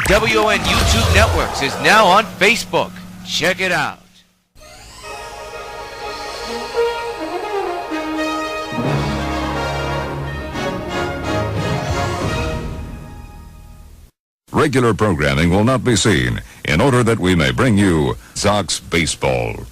WON YouTube Networks is now on Facebook. Check it out. Regular programming will not be seen in order that we may bring you Sox Baseball.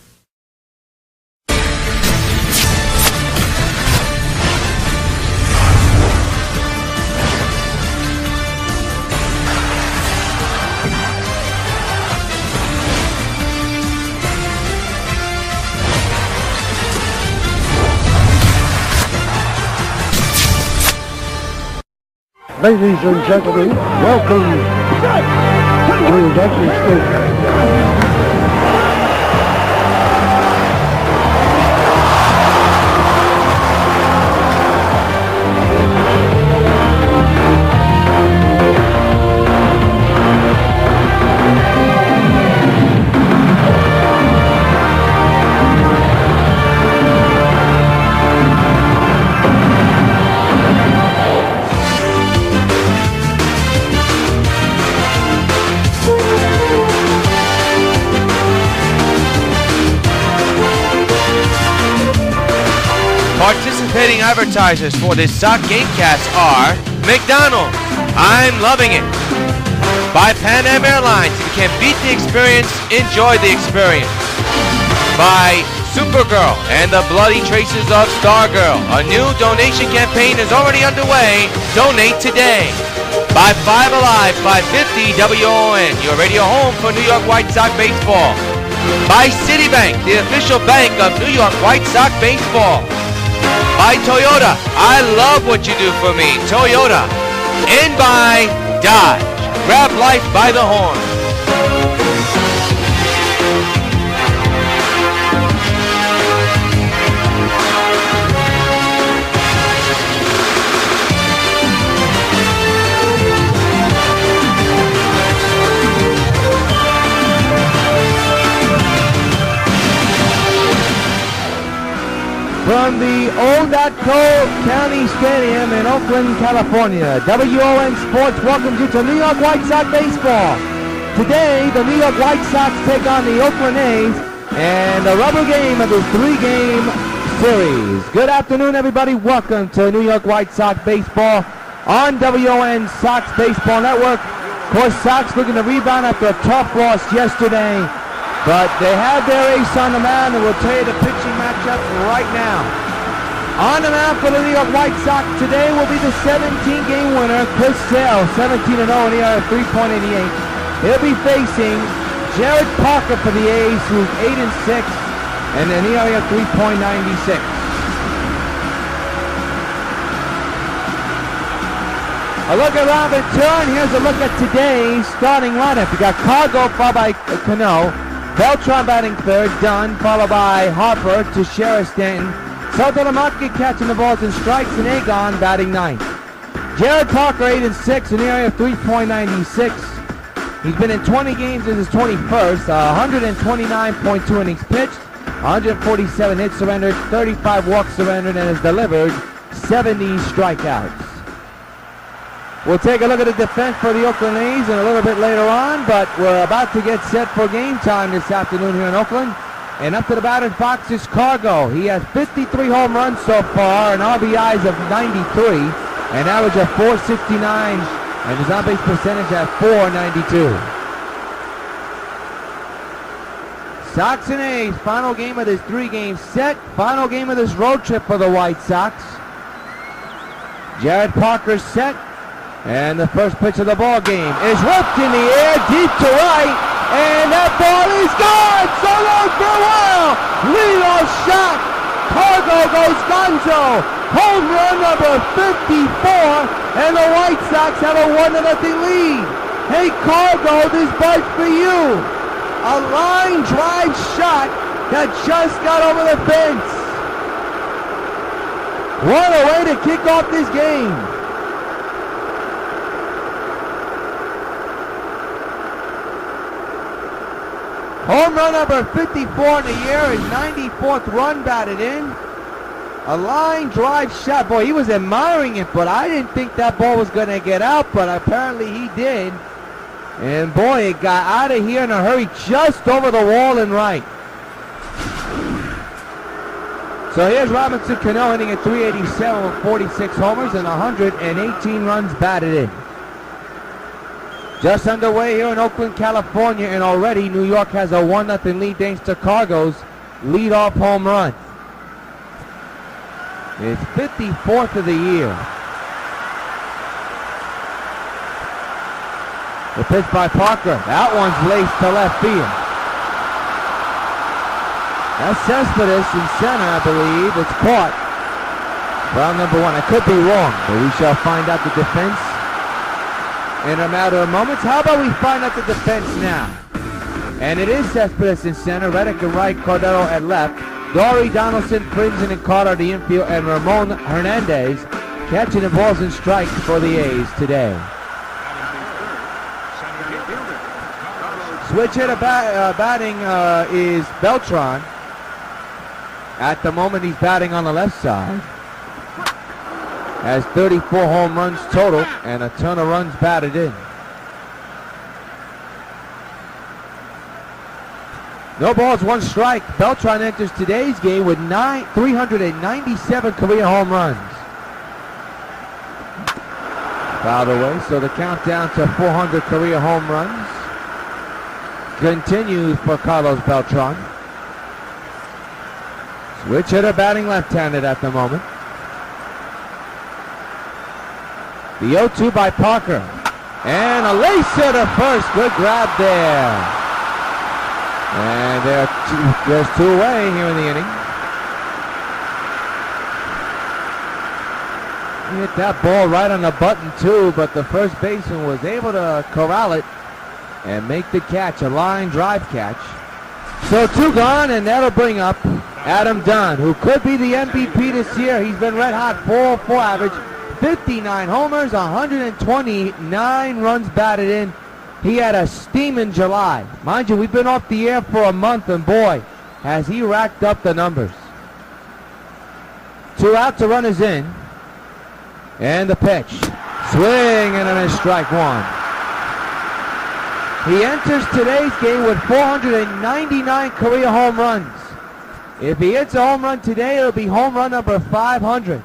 Ladies and gentlemen, welcome to Induction Station. Participating advertisers for this Sox Gamecast are McDonald's, I'm loving it. By Pan Am Airlines, if you can't beat the experience, enjoy the experience. By Supergirl and the Bloody Traces of Stargirl, a new donation campaign is already underway. Donate today. By 5 Alive, 550 WON, your radio home for New York White Sox baseball. By Citibank, the official bank of New York White Sox baseball. By Toyota, I love what you do for me, Toyota. And by Dodge, grab life by the horn. From the Old County Stadium in Oakland, California, WON Sports welcomes you to New York White Sox baseball. Today, the New York White Sox take on the Oakland A's and the rubber game of this three-game series. Good afternoon, everybody. Welcome to New York White Sox baseball on WON Sox Baseball Network. Of course, Sox looking to rebound after a tough loss yesterday. But they have their ace on the mound, and we'll tell you the pitching matchup right now. On the mound for the New York White Sox today will be the 17-game winner, Chris Sale, 17-0 in ERA 3.88. He'll be facing Jared Parker for the A's, who's 8-6, and an ERA 3.96. A look at Robert Turn. Here's a look at today's starting lineup. We got Cargo followed by Cano. Beltran batting third, Dunn, followed by Harper, Teixeira, Stanton, Soto Lamarque catching the balls and strikes, and Agon batting ninth. Jared Parker 8-6, an ERA of 3.96. He's been in 20 games. This is 21st. 129.2 innings pitched, 147 hits surrendered, 35 walks surrendered, and has delivered 70 strikeouts. We'll take a look at the defense for the Oakland A's in a little bit later on, but we're about to get set for game time this afternoon here in Oakland. And up to the batter's box is Cargo. He has 53 home runs so far, and RBIs of 93, an average of 469, and his on-base percentage at 492. Sox and A's, final game of this three-game set, final game of this road trip for the White Sox. Jared Parker set. And the first pitch of the ball game is whipped in the air, deep to right, and that ball is gone. So long for a while. Rios shot. Cargo goes gonzo. Home run number 54, and the White Sox have a 1-0 lead. Hey Cargo, this bite's for you. A line drive shot that just got over the fence. What a way to kick off this game. Home run number 54 in the year, and 94th run batted in. A line drive shot. Boy, he was admiring it, but I didn't think that ball was going to get out, but apparently he did. And boy, it got out of here in a hurry, just over the wall and right. So here's Robinson Cano hitting at 387 with 46 homers and 118 runs batted in. Just underway here in Oakland, California, and already New York has a 1-0 lead thanks to Cargo's leadoff home run. It's 54th of the year. The pitch by Parker. That one's laced to left field. That's Cespedes in center, I believe. It's caught. Round number 1. I could be wrong, but we shall find out the defense in a matter of moments. How about we find out the defense now? And it is Cespedes in center, Reddick at right, Cordero at left, Dory, Donaldson, Prinzen, and Carter at the infield, and Ramon Hernandez catching the balls and strikes for the A's today. Switch hitter batting is Beltran. At the moment, he's batting on the left side. Has 34 home runs total and a ton of runs batted in. No balls, 1 strike. Beltran enters today's game with 397 career home runs. Fouled away, so the countdown to 400 career home runs continues for Carlos Beltran. Switch hitter batting left-handed at the moment. The 0-2 by Parker. And a lace hitter first. Good grab there. And there's 2 away here in the inning. He hit that ball right on the button too, but the first baseman was able to corral it and make the catch, a line drive catch. So 2 gone, and that'll bring up Adam Dunn, who could be the MVP this year. He's been red hot, 404 average, 59 homers, 129 runs batted in. He had a steaming July. Mind you, we've been off the air for a month, and boy, has he racked up the numbers. 2 out to runners in. And the pitch. Swing and a strike 1. He enters today's game with 499 career home runs. If he hits a home run today, it'll be home run number 500.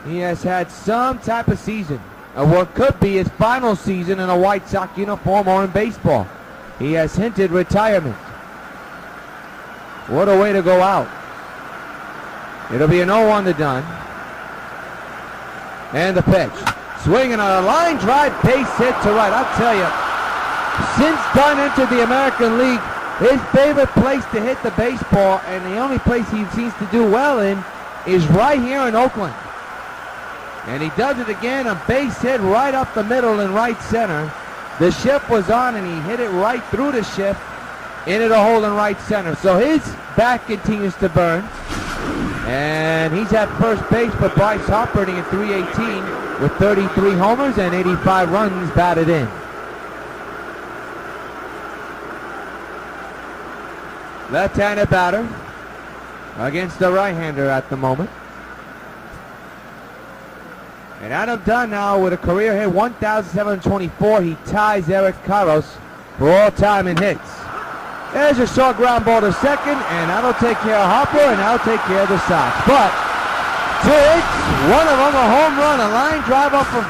He has had some type of season, or what could be his final season in a White Sox uniform or in baseball. He has hinted retirement. What a way to go out. It'll be an 0-1 to Dunn. And the pitch. Swinging on a line drive base hit to right. I'll tell you, since Dunn entered the American League, his favorite place to hit the baseball, and the only place he seems to do well in, is right here in Oakland. And he does it again, a base hit right up the middle in right center. The shift was on, and he hit it right through the shift into the hole in right center. So his bat continues to burn. And he's at first base, but Bryce Harper hitting at 318 with 33 homers and 85 runs batted in. Left-handed batter against the right-hander at the moment. And Adam Dunn now with a career hit 1,724. He ties Eric Carros for all-time in hits. There's a short ground ball to second, and that'll take care of Harper, and that'll take care of the Sox. But 2 hits, one of them a home run, a line drive off of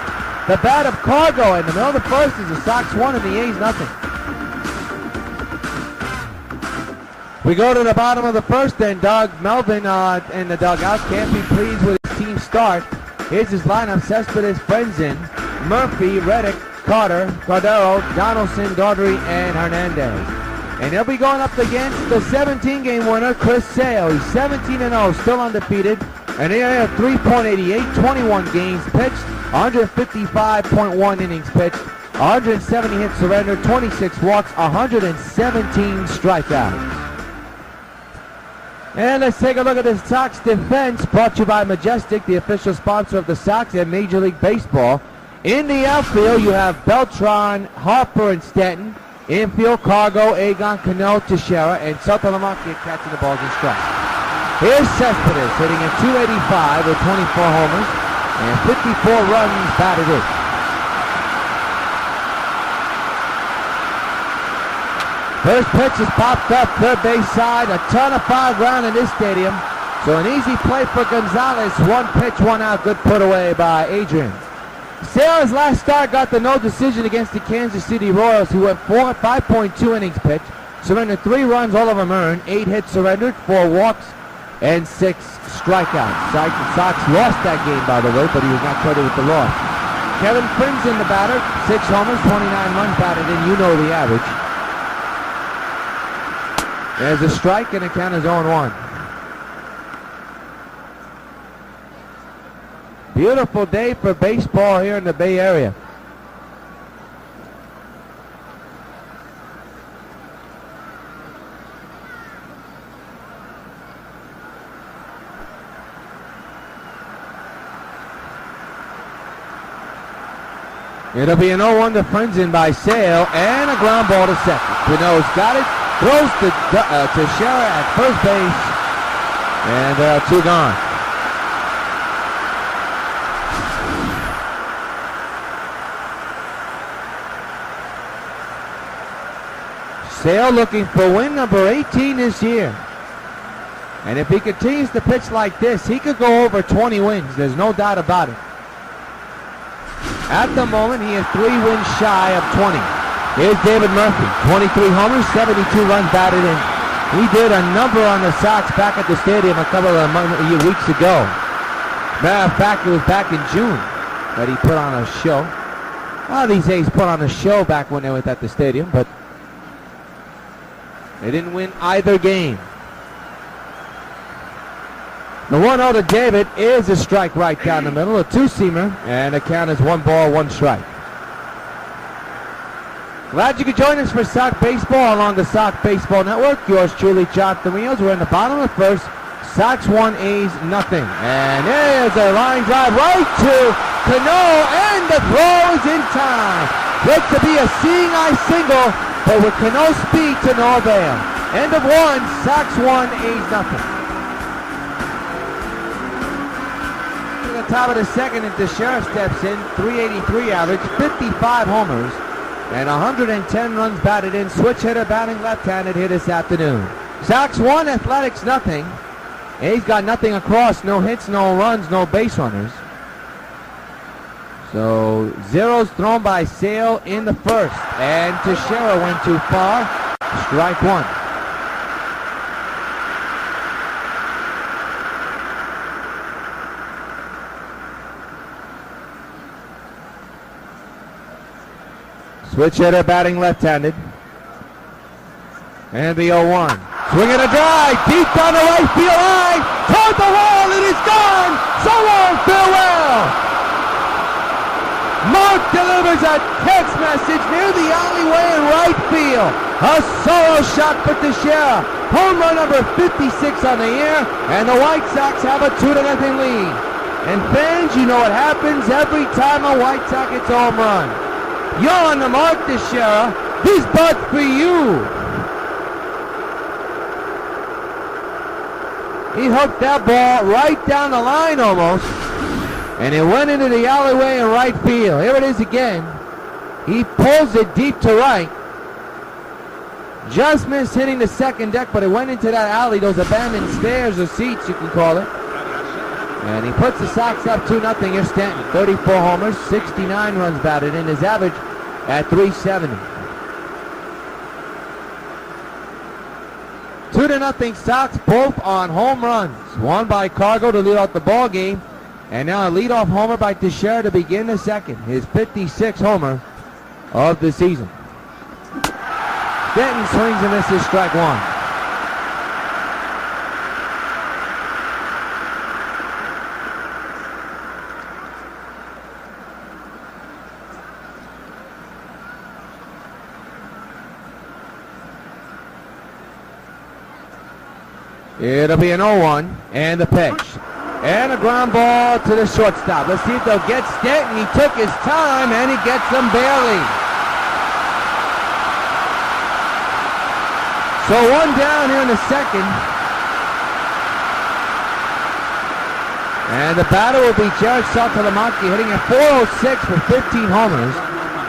the bat of Cargo. In the middle of the first is the Sox 1 and the A's nothing. We go to the bottom of the first, and Doug Melvin in the dugout can't be pleased with his team start. Here's his lineup: Cespedes, Prinzen, Murphy, Reddick, Carter, Cordero, Donaldson, Daughtry, and Hernandez. And he'll be going up against the 17-game winner, Chris Sale. He's 17-0, still undefeated. And he had 3.88, 21 games pitched, 155.1 innings pitched, 170 hits surrendered, 26 walks, 117 strikeouts. And let's take a look at the Sox defense, brought to you by Majestic, the official sponsor of the Sox and Major League Baseball. In the outfield, you have Beltran, Harper, and Stanton. Infield, Cargo, Agon, Cano, Teixeira, and Soto-Lamacchia catching the balls and strikes. Here's Cespedes hitting at 285 with 24 homers and 54 runs batted in. First pitch is popped up, third base side, a ton of foul ground in this stadium. So an easy play for Gonzalez. One pitch, one out, good put away by Adrian. Sale's last start got the no decision against the Kansas City Royals, who went 5.2 innings pitched, surrendered 3 runs, all of them earned, 8 hits surrendered, 4 walks, and 6 strikeouts. Sox lost that game, by the way, but he was not credited with the loss. Kevin Frinn's in the batter, 6 homers, 29 runs batted in, you know the average. There's a strike, and the count is 0-1. Beautiful day for baseball here in the Bay Area. It'll be an 0-1 to Frinzen by Sale, and a ground ball to second. Pinot's got it, throws to Teixeira at first base, and 2 gone. Sale looking for win number 18 this year. And if he continues to pitch like this, he could go over 20 wins. There's no doubt about it. At the moment, he is 3 wins shy of 20. Here's David Murphy, 23 homers, 72 runs batted in. He did a number on the Sox back at the stadium a couple of weeks ago. Matter of fact, it was back in June that he put on a show. A lot of these A's put on a show back when they were at the stadium, but they didn't win either game. The 1-0 to David is a strike right down the middle, a 2-seamer, and the count is 1 ball, 1 strike. Glad you could join us for Sox Baseball along the Sox Baseball Network. Yours truly, Jonathan Rios. We're in the bottom of the first. Sox 1, A's nothing. And there's a line drive right to Cano, and the throw is in time. Looked to be a seeing eye single, but with Cano's speed to no avail. End of 1, Sox 1, A's nothing. To the top of the second, and Teixeira steps in, 383 average, 55 homers, and 110 runs batted in. Switch hitter batting left-handed here this afternoon. Sox 1, Athletics nothing. A's got nothing across, no hits, no runs, no base runners. So zeros thrown by Sale in the first, and Teixeira went too far. Strike 1. Switch hitter batting left-handed. And the 0-1. Swinging a drive, deep down the right field line, toward the wall, it is gone! So long, farewell! Mark delivers a text message near the alleyway in right field. A solo shot for Teixeira. Home run number 56 on the year, and the White Sox have a 2-0 lead. And fans, you know what happens every time a White Sox hits a home run. You're on the mark, Teixeira. This butt's for you. He hooked that ball right down the line almost, and it went into the alleyway in right field. Here it is again. He pulls it deep to right. Just missed hitting the second deck, but it went into that alley, those abandoned stairs or seats, you can call it. And he puts the Sox up 2-0. Here's Stanton, 34 homers, 69 runs batted in, his average at 370. 2-0 Sox, both on home runs. One by Cargo to lead off the ball game, and now a leadoff homer by Teixeira to begin the second. His 56th homer of the season. Stanton swings and misses, strike 1. It'll be an 0-1, and the pitch. And a ground ball to the shortstop. Let's see if they'll get Stanton. He took his time, and he gets them barely. So 1 down here in the second. And the batter will be Jared Saltalamacchi, hitting at .406 for 15 homers.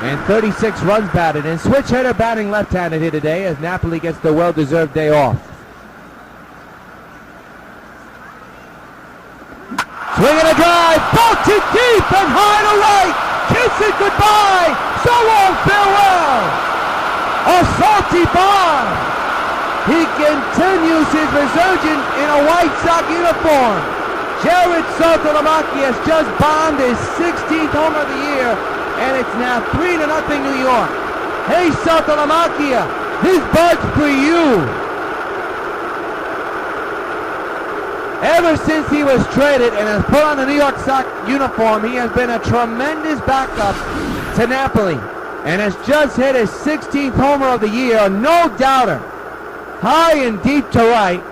and 36 runs batted in. Switch hitter batting left-handed here today as Napoli gets the well-deserved day off. Swing and a drive, bolted deep and high to right. Kiss it goodbye. So long, farewell. A salty bomb. He continues his resurgence in a White Sox uniform. Jared Saltalamacchia has just bombed his 16th homer of the year, and it's now 3-0 New York. Hey, Saltalamacchia, this bird's for you. Ever since he was traded and has put on the New York Sox uniform, he has been a tremendous backup to Napoli and has just hit his 16th homer of the year, no doubter. High and deep to right,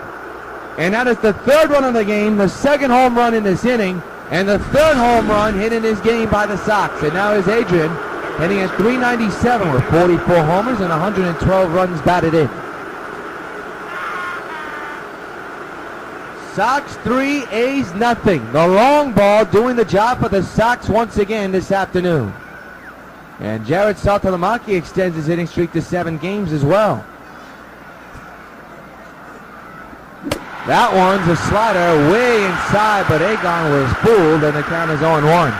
and that is the third run of the game, the second home run in this inning, and the third home run hit in this game by the Sox. And now is Adrian, hitting at .397 with 44 homers and 112 runs batted in. Sox 3, A's nothing. The long ball doing the job for the Sox once again this afternoon. And Jared Saltalamacchia extends his hitting streak to 7 games as well. That one's a slider way inside, but Egon was fooled, and the count is 0-1.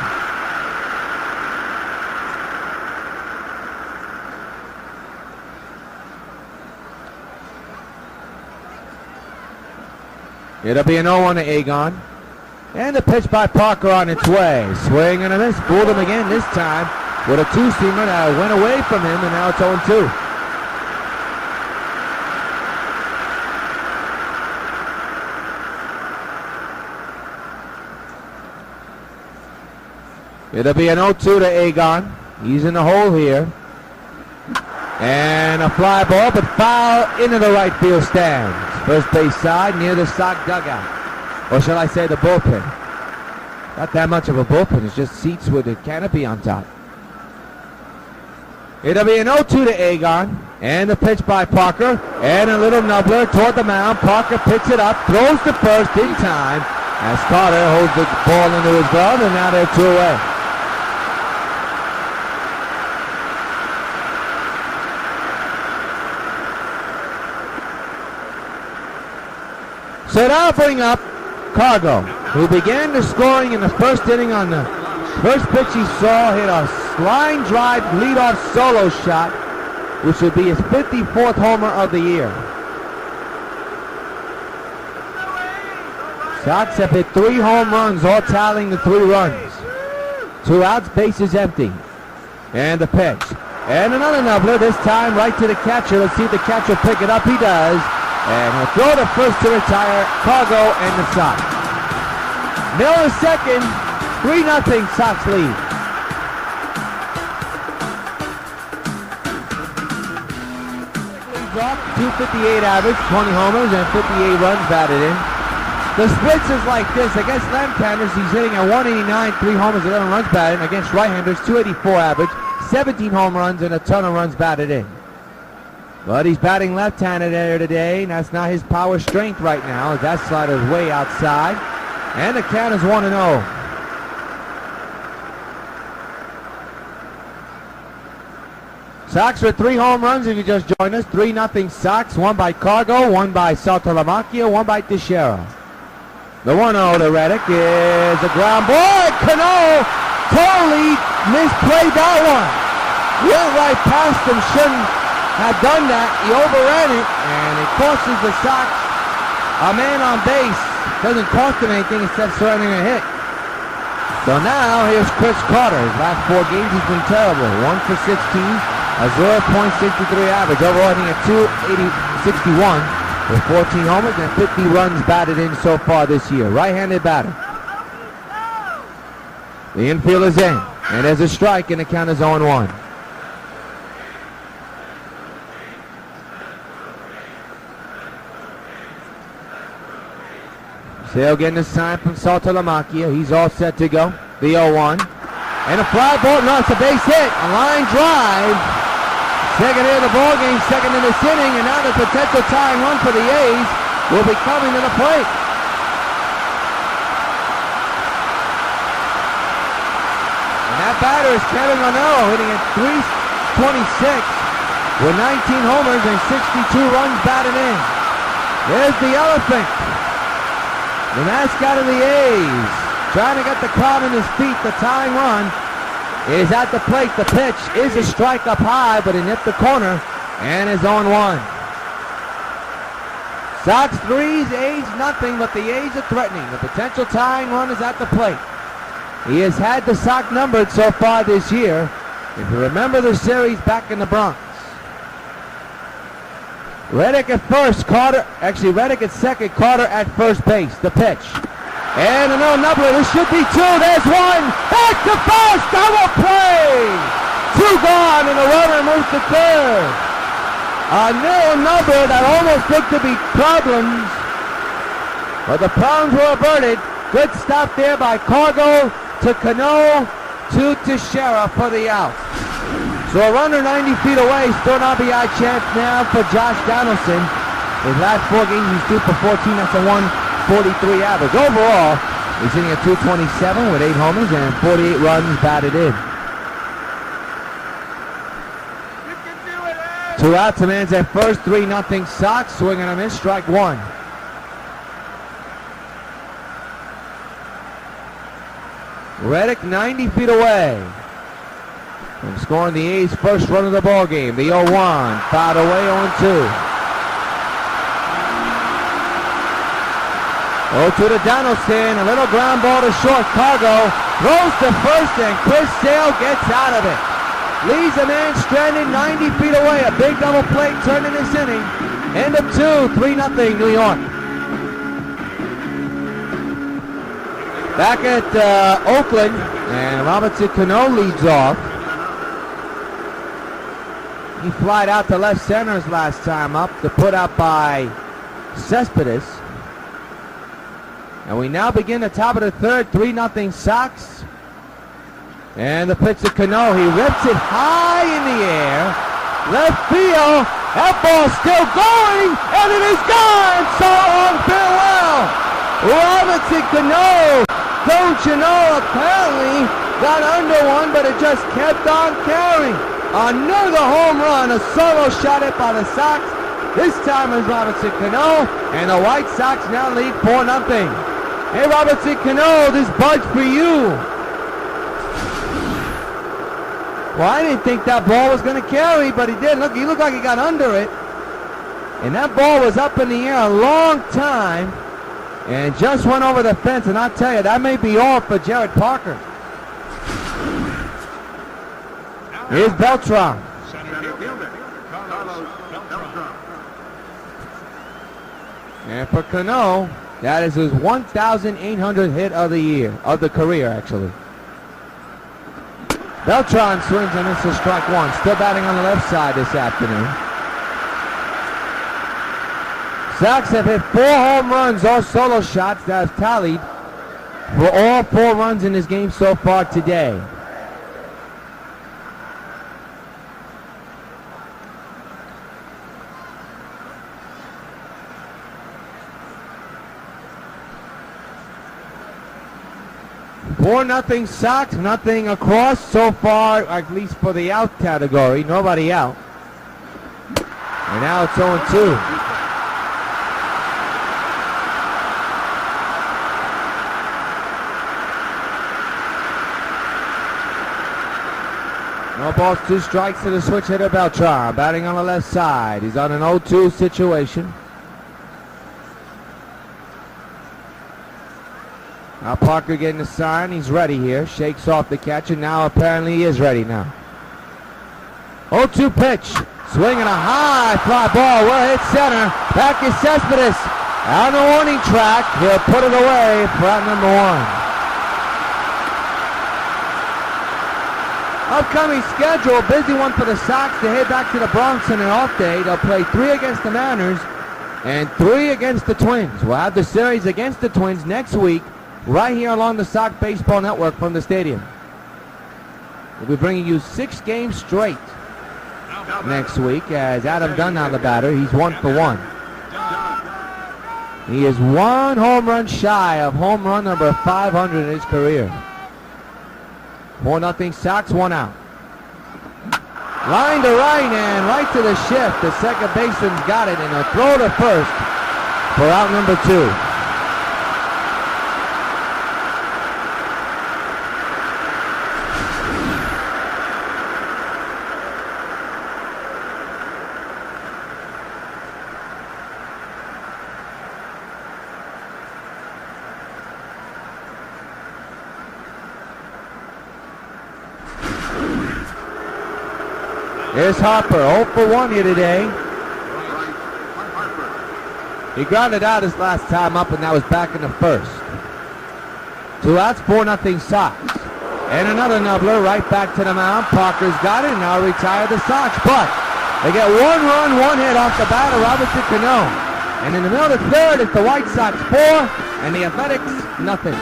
It'll be an 0-1 to Egon. And the pitch by Parker on its way. Swing and a miss. Fooled him again this time with a two-seamer that went away from him, and now it's 0-2. It'll be an 0-2 to Egon. He's in the hole here. And a fly ball, but foul into the right field stands. First base side near the Sox dugout. Or shall I say the bullpen. Not that much of a bullpen. It's just seats with a canopy on top. It'll be an 0-2 to Egon. And the pitch by Parker. And a little nubbler toward the mound. Parker picks it up. Throws to first in time. As Carter holds the ball into his glove. And now they're 2 away. So now bring up Cargo, who began the scoring in the first inning on the first pitch he saw, hit a line drive leadoff solo shot, which would be his 54th homer of the year. Sox have hit 3 home runs, all tallying the 3 runs. 2 outs, bases empty. And the pitch. And another nubbler, this time right to the catcher. Let's see if the catcher will pick it up. He does. And he'll throw the first to retire, Cargo and the Sox. Miller second, 3-0 Sox lead. Leads off, .258 average, 20 homers and 58 runs batted in. The splits is like this. Against left-handers, he's hitting at .189, 3 homers, 11 runs batted in. Against right-handers, .284 average, 17 home runs and a ton of runs batted in. But he's batting left-handed there today, and that's not his power strength right now, as that slider is way outside. And the count is 1-0. Sox with 3 home runs if you just joined us. 3-0 Sox, 1 by Cargo, 1 by Saltalamacchia, 1 by Teixeira. The 1-0 to Reddick is a ground ball. Cano totally misplayed that one. Went right past him, shouldn't have done that. He overran it, and it costs the Sox a man on base. Doesn't cost him anything except surrendering a hit. So now here's Chris Carter. His last 4 games he's been terrible. 1 for 16, a 0.63 average. Overall hitting at .261 with 14 homers and 50 runs batted in so far this year. Right-handed batter. The infield is in, and there's a strike, and the count is 0-1. Sale getting the sign from Saltalamacchia. He's all set to go. The 0-1. And a fly ball. No, it's a base hit. A line drive. Second hit of the ball game. Second in this inning. And now the potential tying run for the A's will be coming to the plate. And that batter is Kevin Ronaldo, hitting at .326 with 19 homers and 62 runs batted in. There's the elephant, the mascot of the A's, trying to get the crowd on his feet. The tying run is at the plate. The pitch is a strike up high, but it hit the corner and is 0-1. Sox 3s, A's nothing, but the A's are threatening. The potential tying run is at the plate. He has had the Sox numbered so far this year. If you remember the series back in the Bronx. Reddick at first, Reddick at second, Carter at first base. The pitch. And a no number. This should be two. There's one. Back to first. Double play. Two gone, and the runner moves to third. A no number that almost looked to be problems, but the problems were averted. Good stop there by Cargo to Cano to Teixeira for the out. So a runner 90 feet away, still an RBI chance now for Josh Donaldson. His last 4 games he's 2 for 14, that's a 143 average. Overall, he's hitting at .227 with 8 homers and 48 runs batted in. 2 outs, a man's at first, 3-0 Sox, swing and a miss, strike one. Reddick 90 feet away from scoring the A's first run of the ball game. The 0-1, fouled away, 0-2. 0-2 to Donaldson, a little ground ball to short. Cargo throws to first, and Chris Sale gets out of it. Leaves a man stranded 90 feet away. A big double play turned in this inning. End of 2, 3-0 New York. Back at Oakland, and Robinson Cano leads off. He flied out to left center his last time up, to put out by Cespedes. And we now begin the top of the third, 3-0 Sox. And the pitch to Cano, he rips it high in the air. Left field, that ball's still going, and it is gone! So long, farewell! Robinson Cano, don't you know, apparently got under one, but it just kept on carrying. Another home run, a solo shot hit by the Sox. This time is Robinson Cano, and the White Sox now lead 4-0. Hey, Robinson Cano, this bud's for you. Well, I didn't think that ball was going to carry, but he did. Look, he looked like he got under it. And that ball was up in the air a long time and just went over the fence. And I'll tell you, that may be all for Jared Parker. Here's Beltran. And for Cano, that is his 1,800th hit of the year, of the career, actually. Beltran swings and misses, strike one. Still batting on the left side this afternoon. Sox have hit 4 home runs or solo shots that have tallied for all 4 runs in this game so far today. Nothing Sox, nothing across so far, at least for the out category. Nobody out. And now it's 0-2. No balls, 2 strikes to the switch hitter Beltran. Batting on the left side. He's on an 0-2 situation. Now Parker getting the sign. He's ready here. Shakes off the catcher. Now apparently he is ready now. 0-2 pitch. Swinging a high fly ball. Well hit center. Back is Cespedes. On the warning track. He'll put it away for out number 1. Upcoming schedule. Busy one for the Sox to head back to the Bronx on an off day. They'll play 3 against the Mariners and 3 against the Twins. We'll have the series against the Twins next week, right here along the Sox Baseball Network from the stadium. We'll be bringing you 6 games straight next week as Adam Dunn now the batter. He's 1 for 1. He is 1 home run shy of home run number 500 in his career. 4-0 Sox, 1 out. Line to right and right to the shift. The second baseman's got it, and a throw to first for out number 2. Here's Harper, 0 for 1 here today. He grounded out his last time up, and that was back in the first. 2 outs, 4-0 Sox. And another nubbler right back to the mound. Parker's got it, and now retire the Sox. But they get 1 run, 1 hit off the bat of Robinson Cano. And in the middle of the third, it's the White Sox 4, and the Athletics nothing.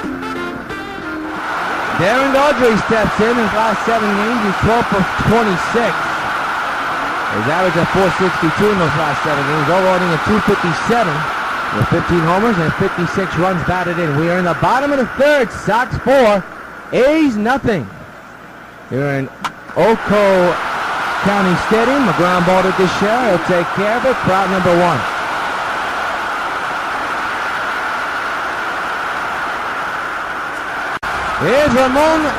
Darren Daughtry steps in his last 7 games. He's 12 for 26. His average of 462 in those last 7 games, overall at 257 with 15 homers and 56 runs batted in. We are in the bottom of the third. Sox 4, A's nothing. Here in Oco County Stadium, a ground ball to Desher. He'll take care of it. Crowd number 1. Here's Ramon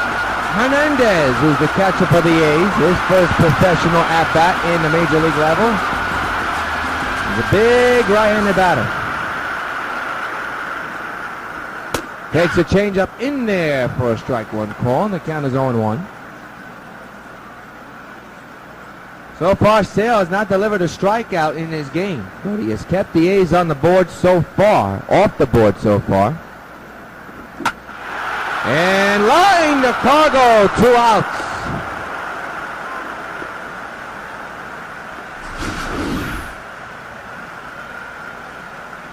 Hernandez, who's the catcher for the A's. His first professional at-bat in the major league level. He's a big right-handed batter. Takes a changeup in there for a strike 1 call, and the count is 0-1. So far, Sale has not delivered a strikeout in his game, but he has kept the A's on the board so far, off the board so far. And line to Cargo, 2 outs.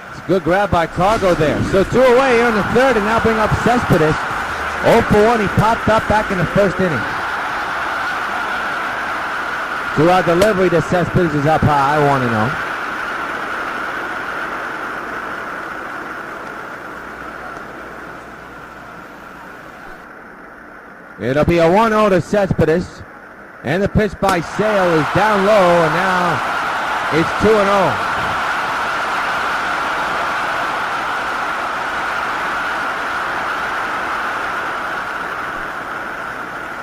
It's a good grab by Cargo there. So 2 away here in the third, and now bring up Cespedes. 0 for 1, he popped up back in the first inning. 2-out delivery to Cespedes is up high, 1-0. It'll be a 1-0 to Cespedes. And the pitch by Sale is down low, and now it's 2-0.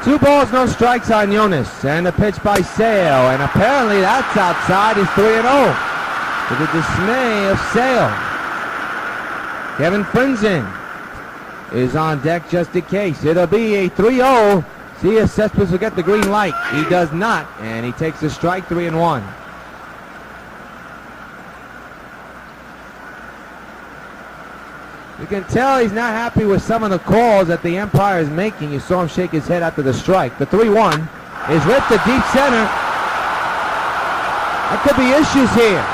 Two balls, no strikes on Jonas. And the pitch by Sale, and apparently that's outside. It's 3-0. To the dismay of Sale. Kevin Frinzen is on deck just in case. It'll be a 3-0. See if Cespedes will get the green light. He does not, and he takes a strike, 3-1. You can tell he's not happy with some of the calls that the umpire is making. You saw him shake his head after the strike. The 3-1 is ripped to deep center. There could be issues here.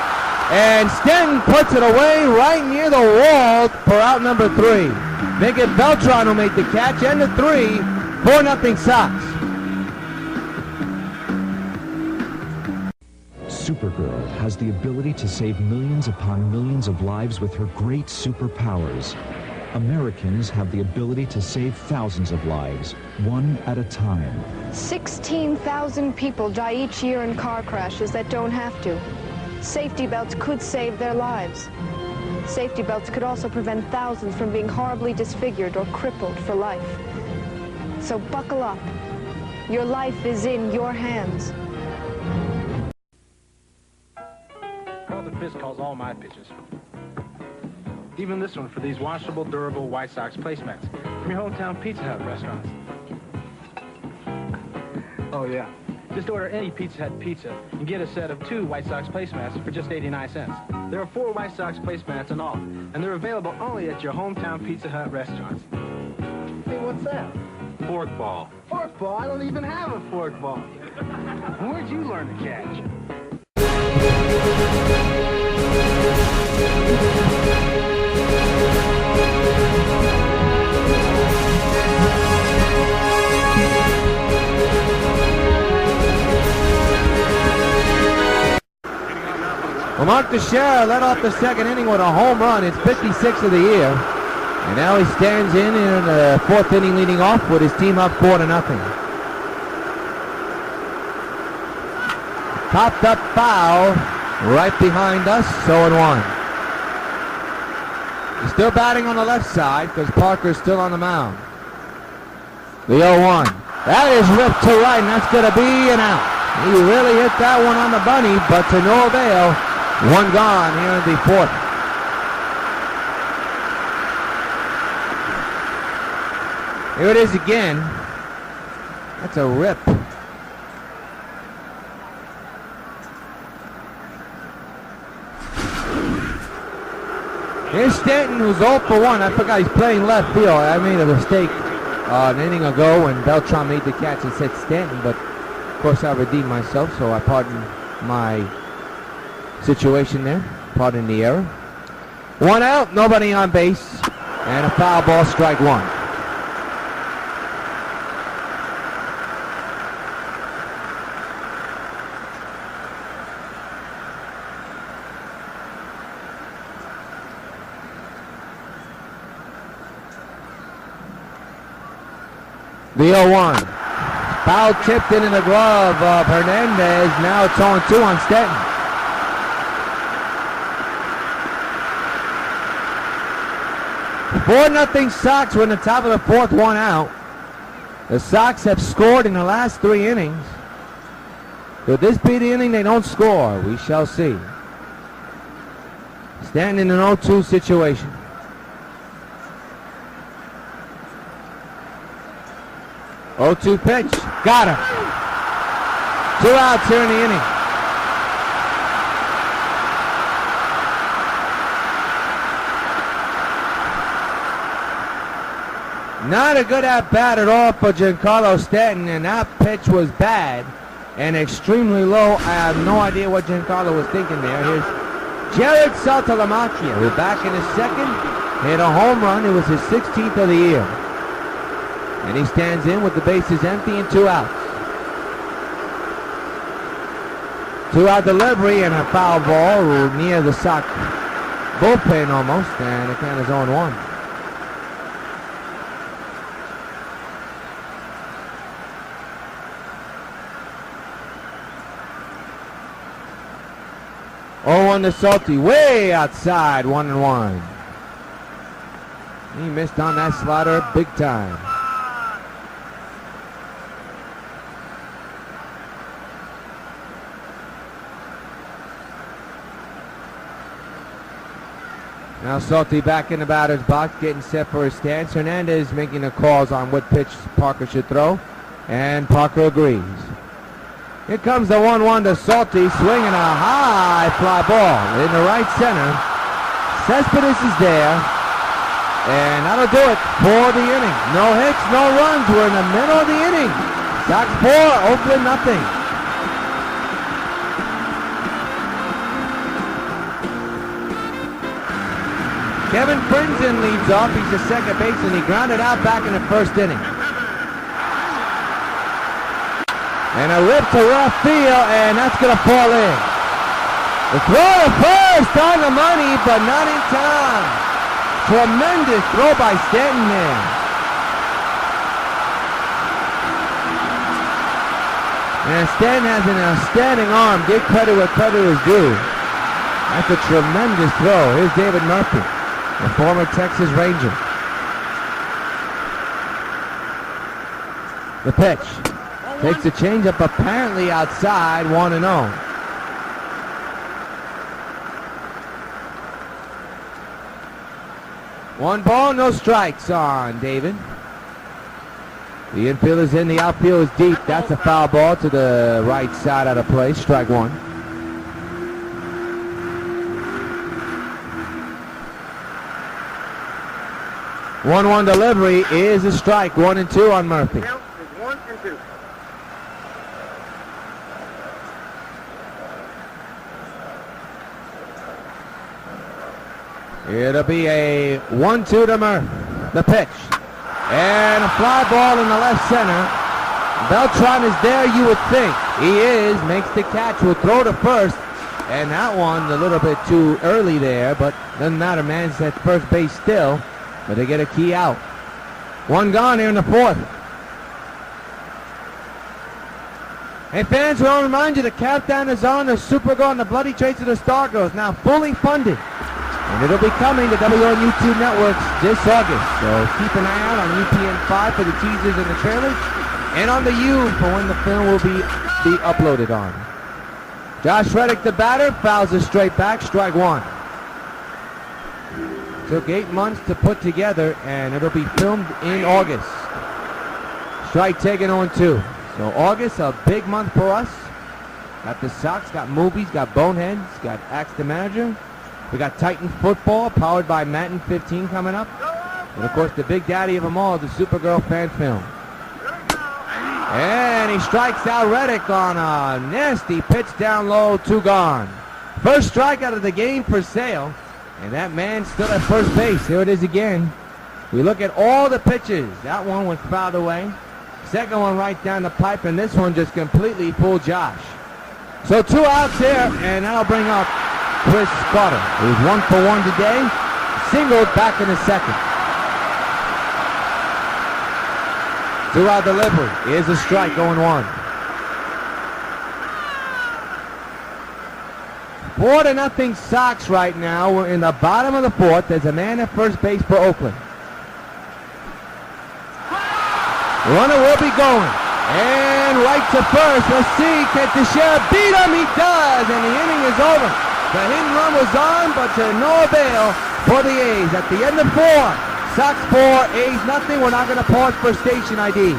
And Stanton puts it away right near the wall for out number 3. Miguel Beltran will make the catch, and the 3, 4-0 Sox. Supergirl has the ability to save millions upon millions of lives with her great superpowers. Americans have the ability to save thousands of lives, one at a time. 16,000 people die each year in car crashes that don't have to. Safety belts could save their lives. Safety belts could also prevent thousands from being horribly disfigured or crippled for life. So buckle up. Your life is in your hands. Carlton Fisk calls all my pitches. Even this one for these washable, durable White Sox placemats from your hometown Pizza Hut restaurants. Oh, yeah. Just order any Pizza Hut pizza and get a set of 2 White Sox placemats for just 89 cents. There are 4 White Sox placemats in all, and they're available only at your hometown Pizza Hut restaurants. Hey, what's that? Fork ball. Fork ball? I don't even have a fork ball. Where'd you learn to catch? Well, Mark Teixeira led off the second inning with a home run. It's 56 of the year. And now he stands in the fourth inning leading off with his team up 4-0. Popped up foul right behind us, 0-1. He's still batting on the left side because Parker's still on the mound. The 0-1. That is ripped to right, and that's going to be an out. He really hit that one on the bunny, but to no avail. One gone here in the fourth. Here it is again. That's a rip. Here's Stanton, who's 0 for 1. I forgot he's playing left field. I made a mistake an inning ago when Beltran made the catch and said Stanton, but of course I redeemed myself, so I pardon my situation there. Pardon the error. One out, nobody on base, and a foul ball, strike one. The 0-1. Foul tipped into the glove of Hernandez. Now it's 0-2 on Stanton. Four-0 Sox. We're in the top of the fourth, one out. The Sox have scored in the last 3 innings. Could this be the inning they don't score? We shall see. Stanton in an 0-2 situation. 0-2 pitch. Got him. 2 outs here in the inning. Not a good at-bat at all for Giancarlo Stanton, and that pitch was bad and extremely low. I have no idea what Giancarlo was thinking there. Here's Jared Saltalamacchia, who back in his second hit a home run. It was his 16th of the year. And he stands in with the bases empty and 2 outs. 2-out delivery and a foul ball near the Sox bullpen almost, and the count is 0-1. Oh, to Salty, way outside, 1-1. He missed on that slider big time. Now Salty back in the batter's box, getting set for his stance. Hernandez making the calls on what pitch Parker should throw, and Parker agrees. Here comes the 1-1 to Salty, swinging a high fly ball in the right center. Cespedes is there, and that'll do it for the inning. No hits, no runs. We're in the middle of the inning. Sox 4, Oakland nothing. Kevin Prinzen leads off. He's the second baseman. He grounded out back in the first inning. And a rip to left field, and that's going to fall in. The throw to first on the money, but not in time. Tremendous throw by Stanton there. And Stanton has an outstanding arm. Give credit where credit is due. That's a tremendous throw. Here's David Murphy, the former Texas Ranger. The pitch. Takes a changeup apparently outside, 1-0. One ball, no strikes on David. The infield is in, the outfield is deep. That's a foul ball to the right side out of play, strike one. One delivery is a strike. 1-2 on Murphy. Count is 1-2. It'll be a 1-2 to Murphy. The pitch. And a fly ball in the left center. Beltran is there, you would think. He is. Makes the catch. Will throw to first. And that one a little bit too early there, but doesn't matter. Man's at first base still. but they get a key out. One gone here in the fourth. Hey fans, we want to remind you the countdown is on. The Super Girl and the Bloody Trace of the Star Girls now fully funded. And it'll be coming to WON YouTube networks this August. So keep an eye out on UPN5 for the teasers and the trailers. And on the U for when the film will be uploaded on. Josh Reddick, the batter, fouls a straight back, strike one. Took 8 months to put together, and it'll be filmed in August. Strike taken on 2. So August, a big month for us. Got the Sox, got movies, got Boneheads, got Axe the Manager. We got Titan Football, powered by Madden 15 coming up. And of course, the big daddy of them all, the Supergirl fan film. And he strikes out Reddick on a nasty pitch down low, 2 gone. First strikeout of the game for Sale. And that man still at first base. Here it is again. We look at all the pitches. That one was fouled away. Second one right down the pipe, and this one just completely fooled Josh. So 2 outs here, and that'll bring up Chris Carter, who's 1 for 1 today. Singled back in the second. 2-out delivery. Here's a strike, 0-1. 4-0 Sox right now. We're in the bottom of the fourth. There's a man at first base for Oakland. Runner will be going. And right to first. Let's see. Can Teixeira beat him? He does. And the inning is over. The hit and run was on, but to no avail for the A's. At the end of 4. Sox 4, A's nothing. We're not going to pause for station ID.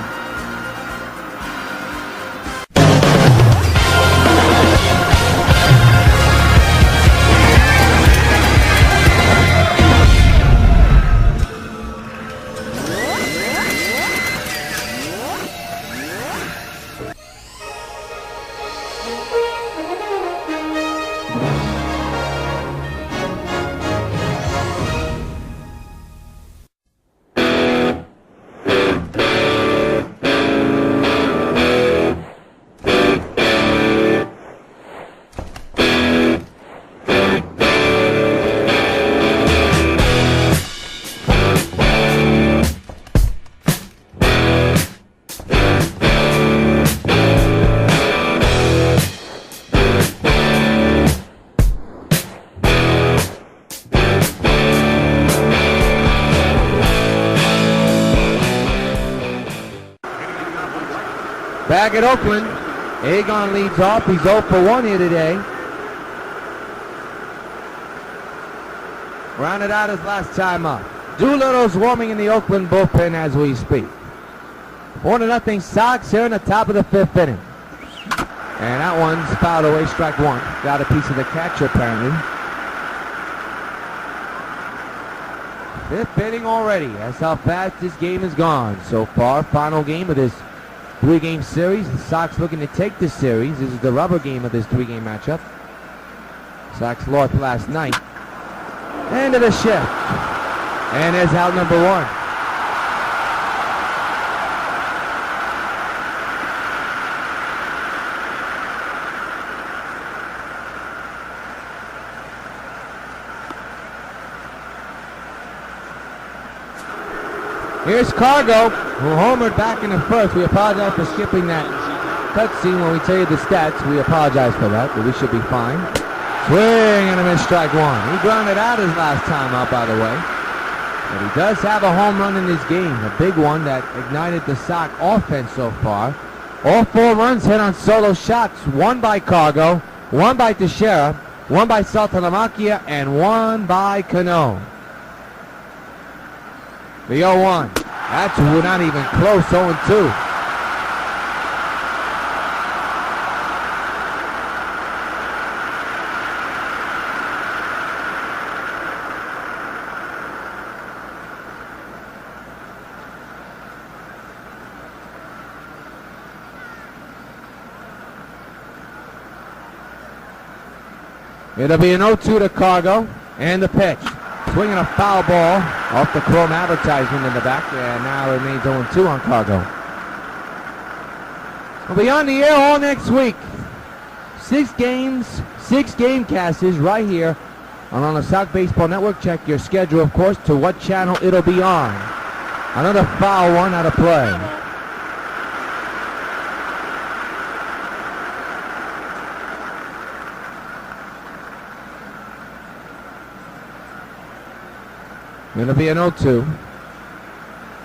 Back at Oakland, Agon leads off. He's 0 for 1 here today. Rounded out his last time up. Doolittle's warming in the Oakland bullpen as we speak. 4-0 Sox here in the top of the 5th inning. And that one's fouled away, strike 1. Got a piece of the catcher apparently. 5th inning already. That's how fast this game has gone so far. Final game of this 3-game series. The Sox looking to take this series. This is the rubber game of this 3-game matchup. Sox lost last night. End of the shift. And there's out number 1. Here's Cargo, who homered back in the first. We apologize for skipping that cutscene when we tell you the stats. We apologize for that, but we should be fine. Swing and a miss, strike 1. He grounded out his last time out, by the way. But he does have a home run in this game, a big one that ignited the Sox offense so far. All 4 runs hit on solo shots, 1 by Cargo, 1 by Teixeira, 1 by Saltalamacchia, and 1 by Cano. The 0-1. That's not even close, 0-2. It'll be an 0-2 to Cargo, and the pitch. Swinging a foul ball off the Chrome advertisement in the back, and now it remains 0-2 on Cargo. We'll be on the air all next week. 6 games, 6 game casts right here And on the Sox Baseball Network, check your schedule, of course, to what channel it'll be on. Another foul one out of play. It'll be an 0-2.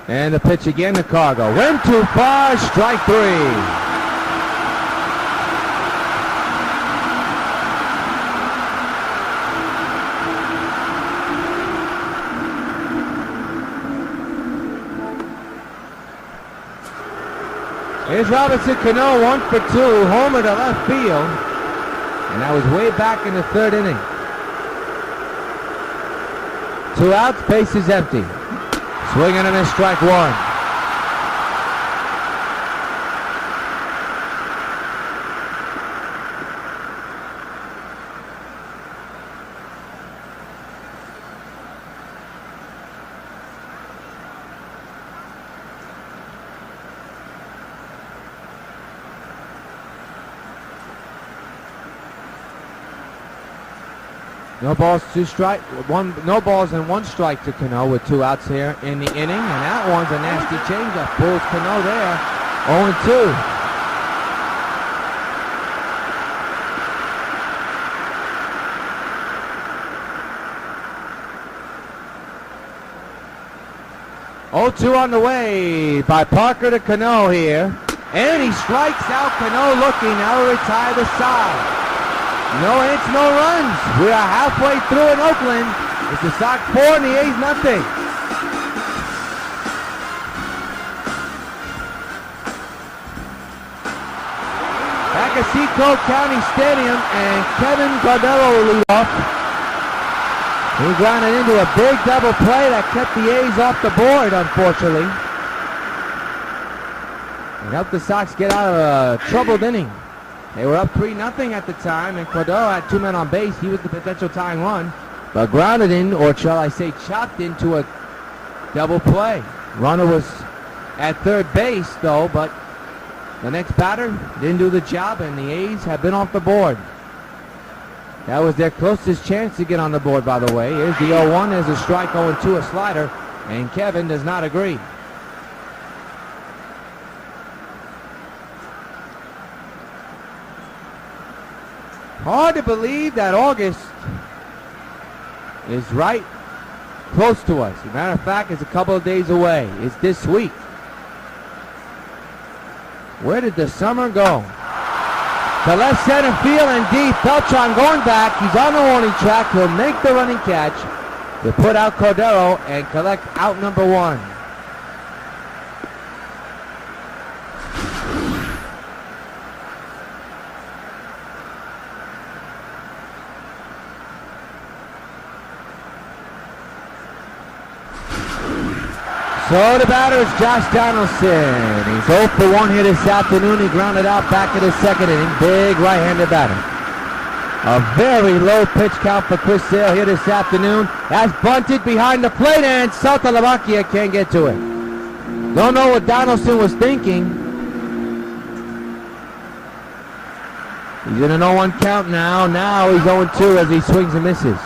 And the pitch again to Cargo. Went too far, strike 3. Here's Robinson Cano, 1 for 2, homer to left field. And that was way back in the 3rd inning. 2 outs, base is empty. Swinging and a strike 1. No balls, 2 strike, no balls and 1 strike to Cano with 2 outs here in the inning, and that one's a nasty changeup. Pulls Cano there, 0-2. On the way by Parker to Cano here, and he strikes out Cano looking. Now to retire the side. No hits, no runs. We are halfway through in Oakland. It's the Sox 4 and the A's nothing. Back at Seacoast County Stadium, and Kevin Cordero will lead off. He grounded into a big double play that kept the A's off the board, unfortunately. It helped the Sox get out of a troubled inning. They were up 3-0 at the time, and Cordero had 2 men on base. He was the potential tying run, but grounded in, or shall I say chopped into a double play. Runner was at 3rd base, though, but the next batter didn't do the job, and the A's have been off the board. That was their closest chance to get on the board, by the way. Here's the 0-1. There's a strike, 0-2, a slider, and Kevin does not agree. Hard to believe that August is right close to us. As a matter of fact, it's a couple of days away. It's this week. Where did the summer go? To left center field and deep. Beltran going back. He's on the warning track. He'll make the running catch to put out Cordero and collect out number 1. So the batter is Josh Donaldson. He's 0 for 1 here this afternoon. He grounded out back in the 2nd inning. Big right-handed batter. A very low pitch count for Chris Sale here this afternoon. That's bunted behind the plate, and Saltalamacchia can't get to it. Don't know what Donaldson was thinking. He's in an 0-1 count now. Now he's 0-2 as he swings and misses.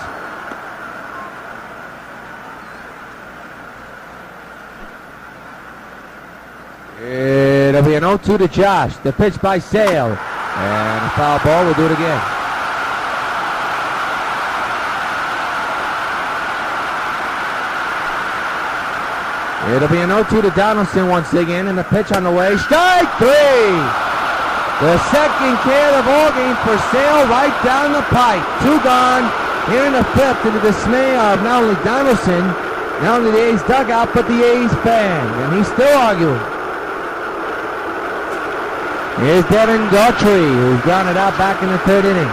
It'll be an 0-2 to Josh. The pitch by Sale. And a foul ball. We'll do it again. It'll be an 0-2 to Donaldson once again. And the pitch on the way. Strike 3. The second K of the ball game for Sale right down the pipe. 2 gone here in the 5th, to the dismay of not only Donaldson, not only the A's dugout, but the A's fan. And he's still arguing. Here's Devin Daughtry, who's grounded out back in the 3rd inning.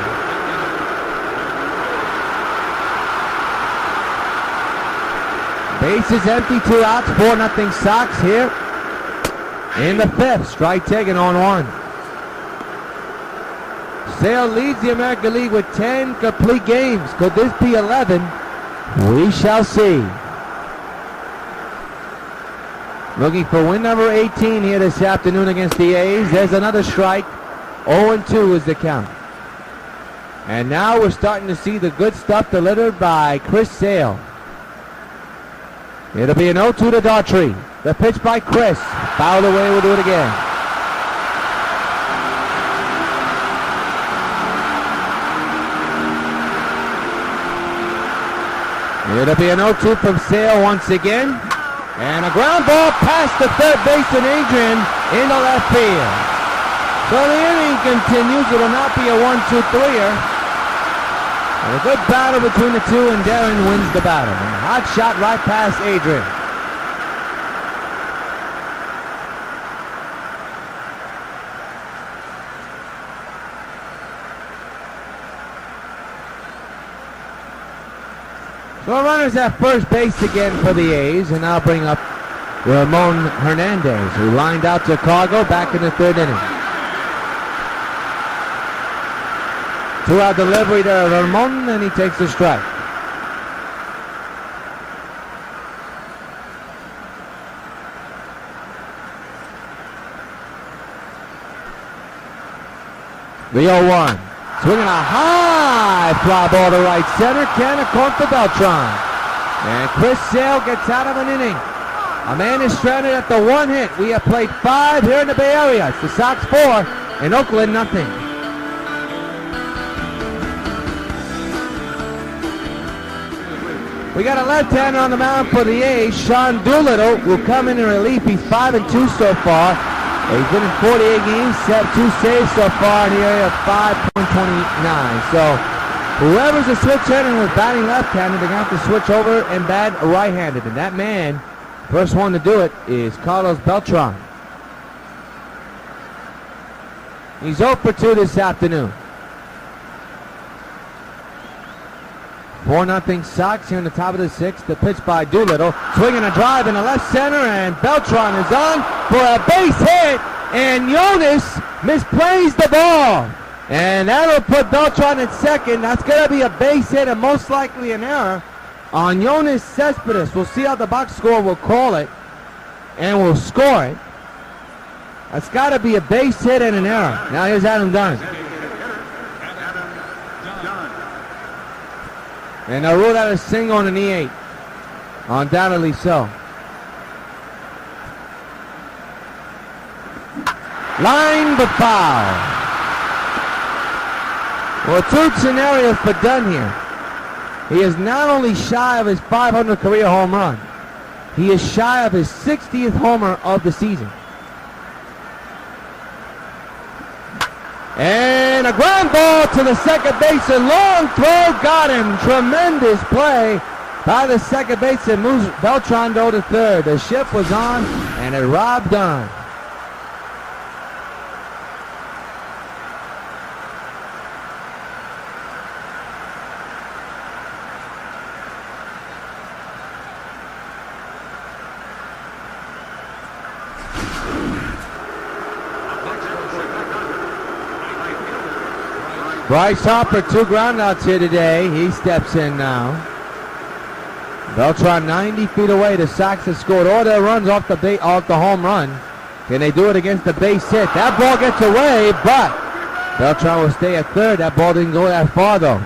Base is empty, 2 outs, 4-0 Sox here in the 5th. Strike taken on 1. Sale leads the American League with 10 complete games. Could this be 11? We shall see. Looking for win number 18 here this afternoon against the A's. There's another strike. 0-2 is the count. And now we're starting to see the good stuff delivered by Chris Sale. It'll be an 0-2 to Daughtry. The pitch by Chris. Fouled away, we'll do it again. It'll be an 0-2 from Sale once again. And a ground ball past the third baseman Adrian into left field. So the inning continues. It will not be a 1-2-3er. And a good battle between the two, and Darren wins the battle. And a hot shot right past Adrian. So runners at first base again for the A's, and now bring up Ramon Hernandez, who lined out Chicago back in the third inning. 2-out delivery to Ramon, and he takes a strike. The 0-1. Swinging a high fly ball to right center. Canna caught for Beltran. And Chris Sale gets out of an inning. A man is stranded at the 1 hit. We have played 5 here in the Bay Area. It's the Sox 4 and Oakland nothing. We got a left-hander on the mound for the A's. Sean Doolittle will come in relief. He's 5-2 so far. He's been in 48 games, set 2 saves so far in the area of 5.29. So whoever's a switch hitter with batting left-handed, they're going to have to switch over and bat right-handed. And that man, first one to do it, is Carlos Beltran. He's 0 for 2 this afternoon. 4-0 Sox here in the top of the 6th. The pitch by Doolittle. Swinging a drive in the left center, and Beltran is on for a base hit, and Jonas misplays the ball. And that'll put Beltran at second. That's going to be a base hit and most likely an error on Jonas Cespedes. We'll see how the box score will call it, and we'll score it. That's got to be a base hit and an error. Now here's Adam Dunn. And they'll rule out a single on an E8. Undoubtedly so. Line but foul. Well, 2 scenarios for Dunn here. He is not only shy of his 500 career home run, he is shy of his 60th homer of the season. And a ground ball to the second baseman. Long throw, got him. Tremendous play by the second baseman. Moves Beltran to third. The shift was on, and it robbed Dunn. Bryce Harper, 2 groundouts here today. He steps in now. Beltran 90 feet away. The Sox have scored all their runs off the home run. Can they do it against the base hit? That ball gets away, but Beltran will stay at third. That ball didn't go that far, though.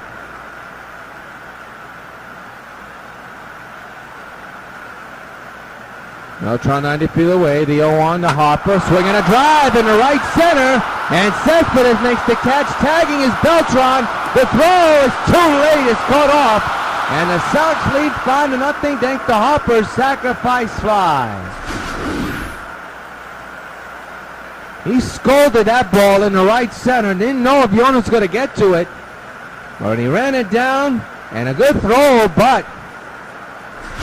Beltran 90 feet away. The 0-1 to Harper. Swinging a drive in the right center. And Cespedes makes the catch. Tagging is Beltran. The throw is too late. It's caught off. And the Sox lead 5-0 thanks to Harper's sacrifice fly. He scolded that ball in the right center. Didn't know if Jonas was going to get to it. But he ran it down. And a good throw, but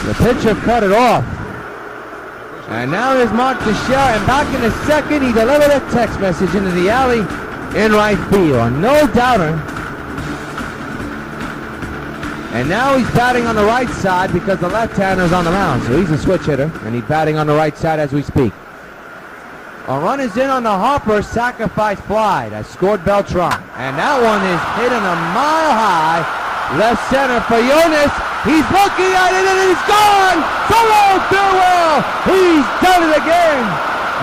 the pitcher cut it off. And now there's Mark Teixeira, and back in the second, he delivered a text message into the alley in right field. No doubter. And now he's batting on the right side because the left-hander's on the mound. So he's a switch hitter, and he's batting on the right side as we speak. A run is in on the Harper sacrifice fly that scored Beltran. And that one is hitting a mile high. Left center for Jonas. He's looking at it and he's gone. So long, farewell. He's done it again.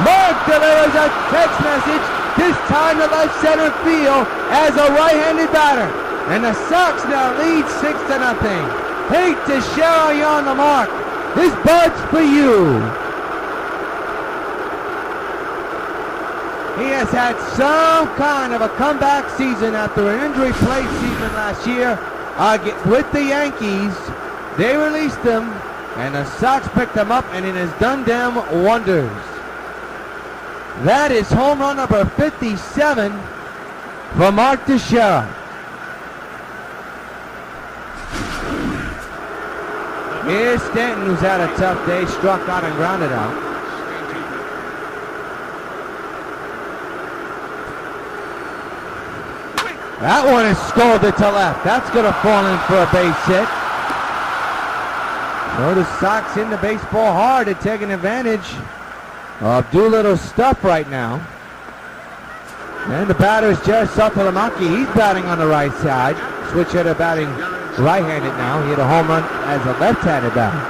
Mark delivers a text message, this time to left center field as a right-handed batter. And the Sox now lead 6-0. Hey, Teixeira, you're on the mark. This bird's for you. He has had some kind of a comeback season after an injury-plagued season last year with the Yankees. They released him, and the Sox picked him up, and it has done them wonders. That is home run number 57 for Mark Teixeira. Here's Stanton, who's had a tough day, struck out and grounded out. That one is scolded to left. That's going to fall in for a base hit. So the Sox in the baseball hard at taking advantage of Doolittle's stuff right now. And the batter is Jared Saltalamacchi. He's batting on the right side. Switch hitter batting right-handed now. He hit a home run as a left-handed batter.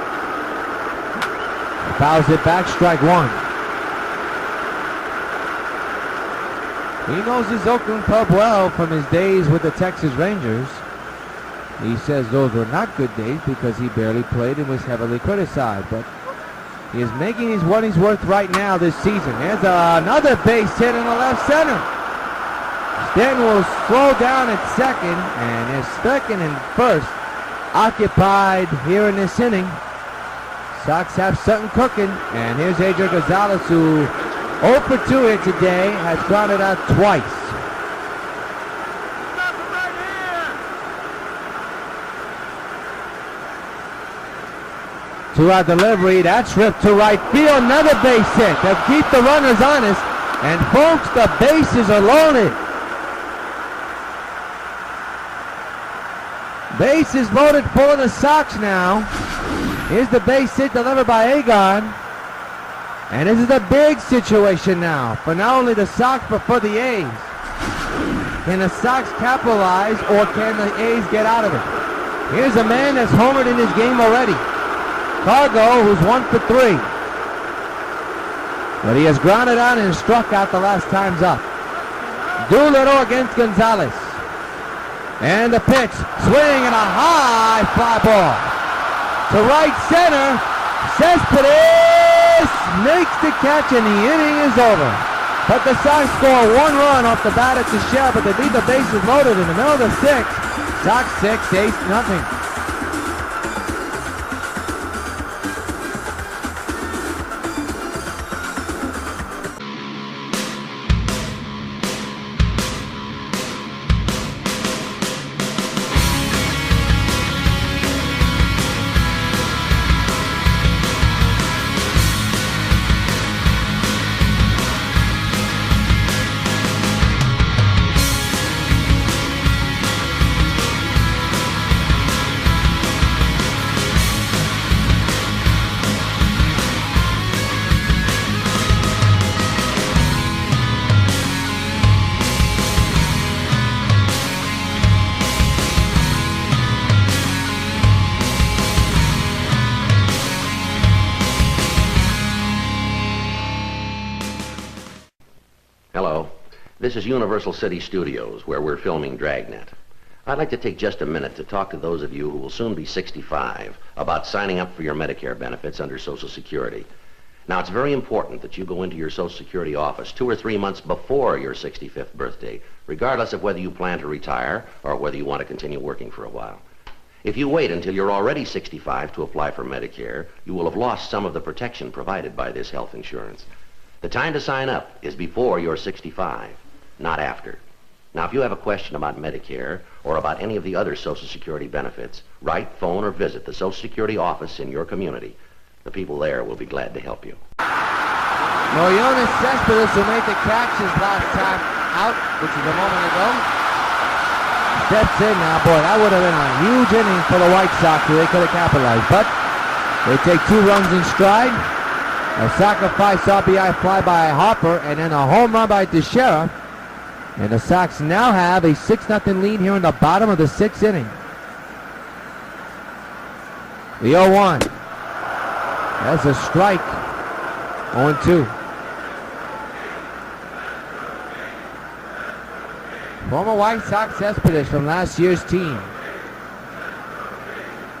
Fouls it back, strike one. He knows his Oakland club well from his days with the Texas Rangers. He says those were not good days because he barely played and was heavily criticized. But he is making his what he's worth right now this season. There's another base hit in the left center. Stanton will slow down at second, and his second and first occupied here in this inning. Sox have something cooking, and here's Adrian Gonzalez, who 0 for 2 here today, has grounded out twice. Two-out delivery, that's ripped to right field, another base hit. They'll keep the runners honest, and folks, the bases are loaded. Bases loaded for the Sox now. Here's the base hit delivered by Agon. And this is a big situation now for not only the Sox but for the A's. Can the Sox capitalize or can the A's get out of it? Here's a man that's homered in this game already. Cargo, who's 1 for 3. But he has grounded out and struck out the last time's up. Doolittle against Gonzalez. And the pitch, swing and a high fly ball. To right center, Cespedes makes the catch and the inning is over. But the Sox score 1 run off the bat at Teixeira, but they leave the bases loaded in the middle of the 6th. Sox 6, A's nothing. This is Universal City Studios, where we're filming Dragnet. I'd like to take just a minute to talk to those of you who will soon be 65 about signing up for your Medicare benefits under Social Security. Now, it's very important that you go into your Social Security office 2 or 3 months before your 65th birthday, regardless of whether you plan to retire or whether you want to continue working for a while. If you wait until you're already 65 to apply for Medicare, you will have lost some of the protection provided by this health insurance. The time to sign up is before you're 65. Not after. Now, if you have a question about Medicare or about any of the other Social Security benefits, write, phone, or visit the Social Security office in your community. The people there will be glad to help you. Yoenis Cespedes, who made the catch his last time out, which is a moment ago, steps in now. Boy, that would have been a huge inning for the White Sox who they could have capitalized. But they take 2 runs in stride. A sacrifice RBI fly by Harper, and then a home run by Teixeira. And the Sox now have a 6-0 lead here in the bottom of the 6th inning. The 0-1. That's a strike. 0-2. Former White Sox Cespedes from last year's team.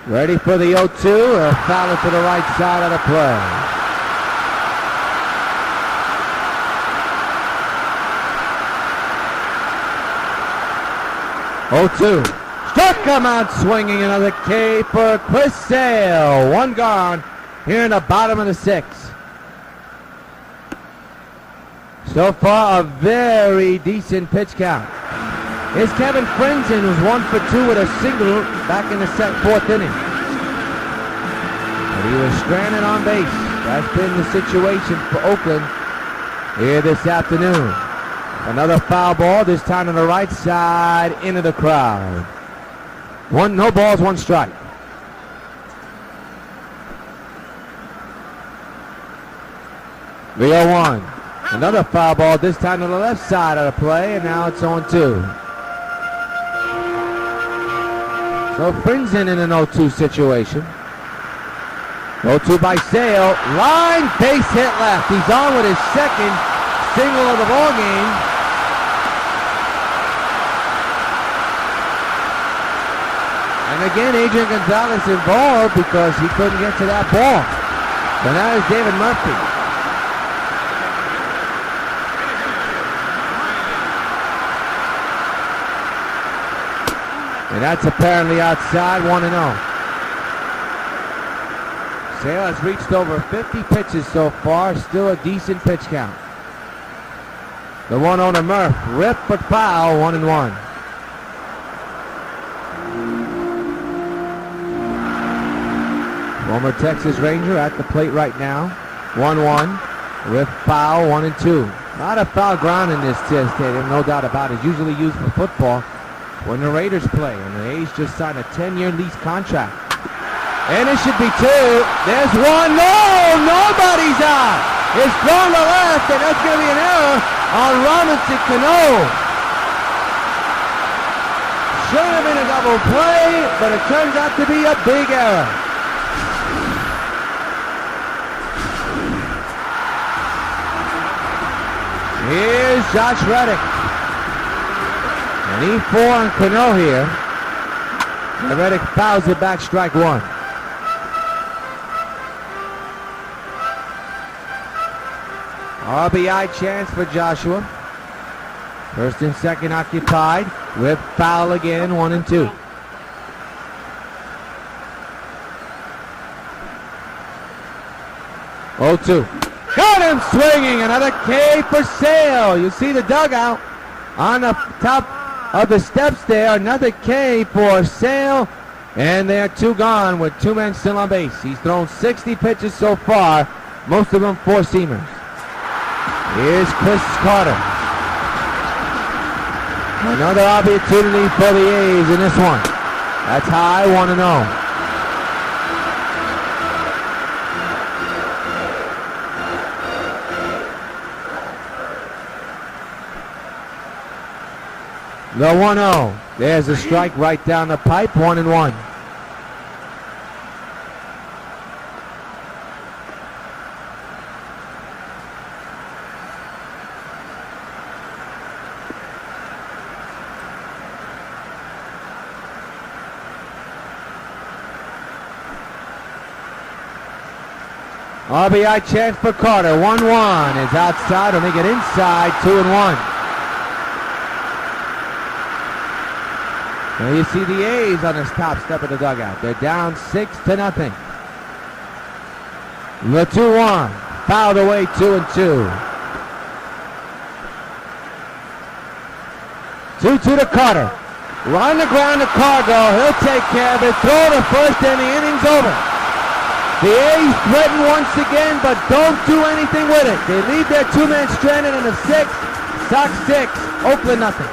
Ready for the 0-2. A foul to the right side of the play. 0-2. Struck him out swinging. Another K for Chris Sale. One gone here in the bottom of the 6th. So far, a very decent pitch count. Here's Kevin Frenzen, who's 1 for 2 with a single back in the 4th inning. But he was stranded on base. That's been the situation for Oakland here this afternoon. Another foul ball, this time on the right side, into the crowd. No balls, 1 strike. The 0-1. Another foul ball, this time to the left side of the play, and now it's 0-2. So Frenzen in an 0-2 situation. 0-2 by Sale. Line, base hit left. He's on with his second single of the ball game. And again, Adrian Gonzalez involved because he couldn't get to that ball. So now it's David Murphy. And that's apparently outside, 1-0. Sale has reached over 50 pitches so far, still a decent pitch count. The 1-0 Murph, rip but foul, 1-1. Former Texas Ranger at the plate right now, 1-1. Rip foul, 1-2. Not a foul ground in this stadium, no doubt about it. It's usually used for football when the Raiders play, and the A's just signed a 10-year lease contract. And it should be 2. There's 1. No! Nobody's out! It's thrown to left, and that's going to be an error on Robinson Cano. Should have been a double play, but it turns out to be a big error. Here's Josh Reddick. And E4 on Cano here. And Reddick fouls it back, strike 1. RBI chance for Joshua. First and second occupied. Whip foul again, 1-2. Oh, 2. Got him swinging. Another K for Sale. You see the dugout on the top of the steps there. Another K for Sale. And they're 2 gone with 2 men still on base. He's thrown 60 pitches so far, most of them 4-seamers. Here's Chris Carter. Another opportunity for the A's in this one. That's high, 1-0. The 1-0. There's a strike right down the pipe, 1-1. RBI chance for Carter, 1-1. It's outside, will make it inside, 2-1. Now you see the A's on the top step of the dugout. They're down 6-0. The 2-1. Fouled away, 2-2. 2-2 to Carter. Run the ground to Cargo. He'll take care of it. Throw to first and the inning's over. The A's threaten once again, but don't do anything with it. They leave their 2-man stranded in the 6th. Sox 6, Oakland nothing.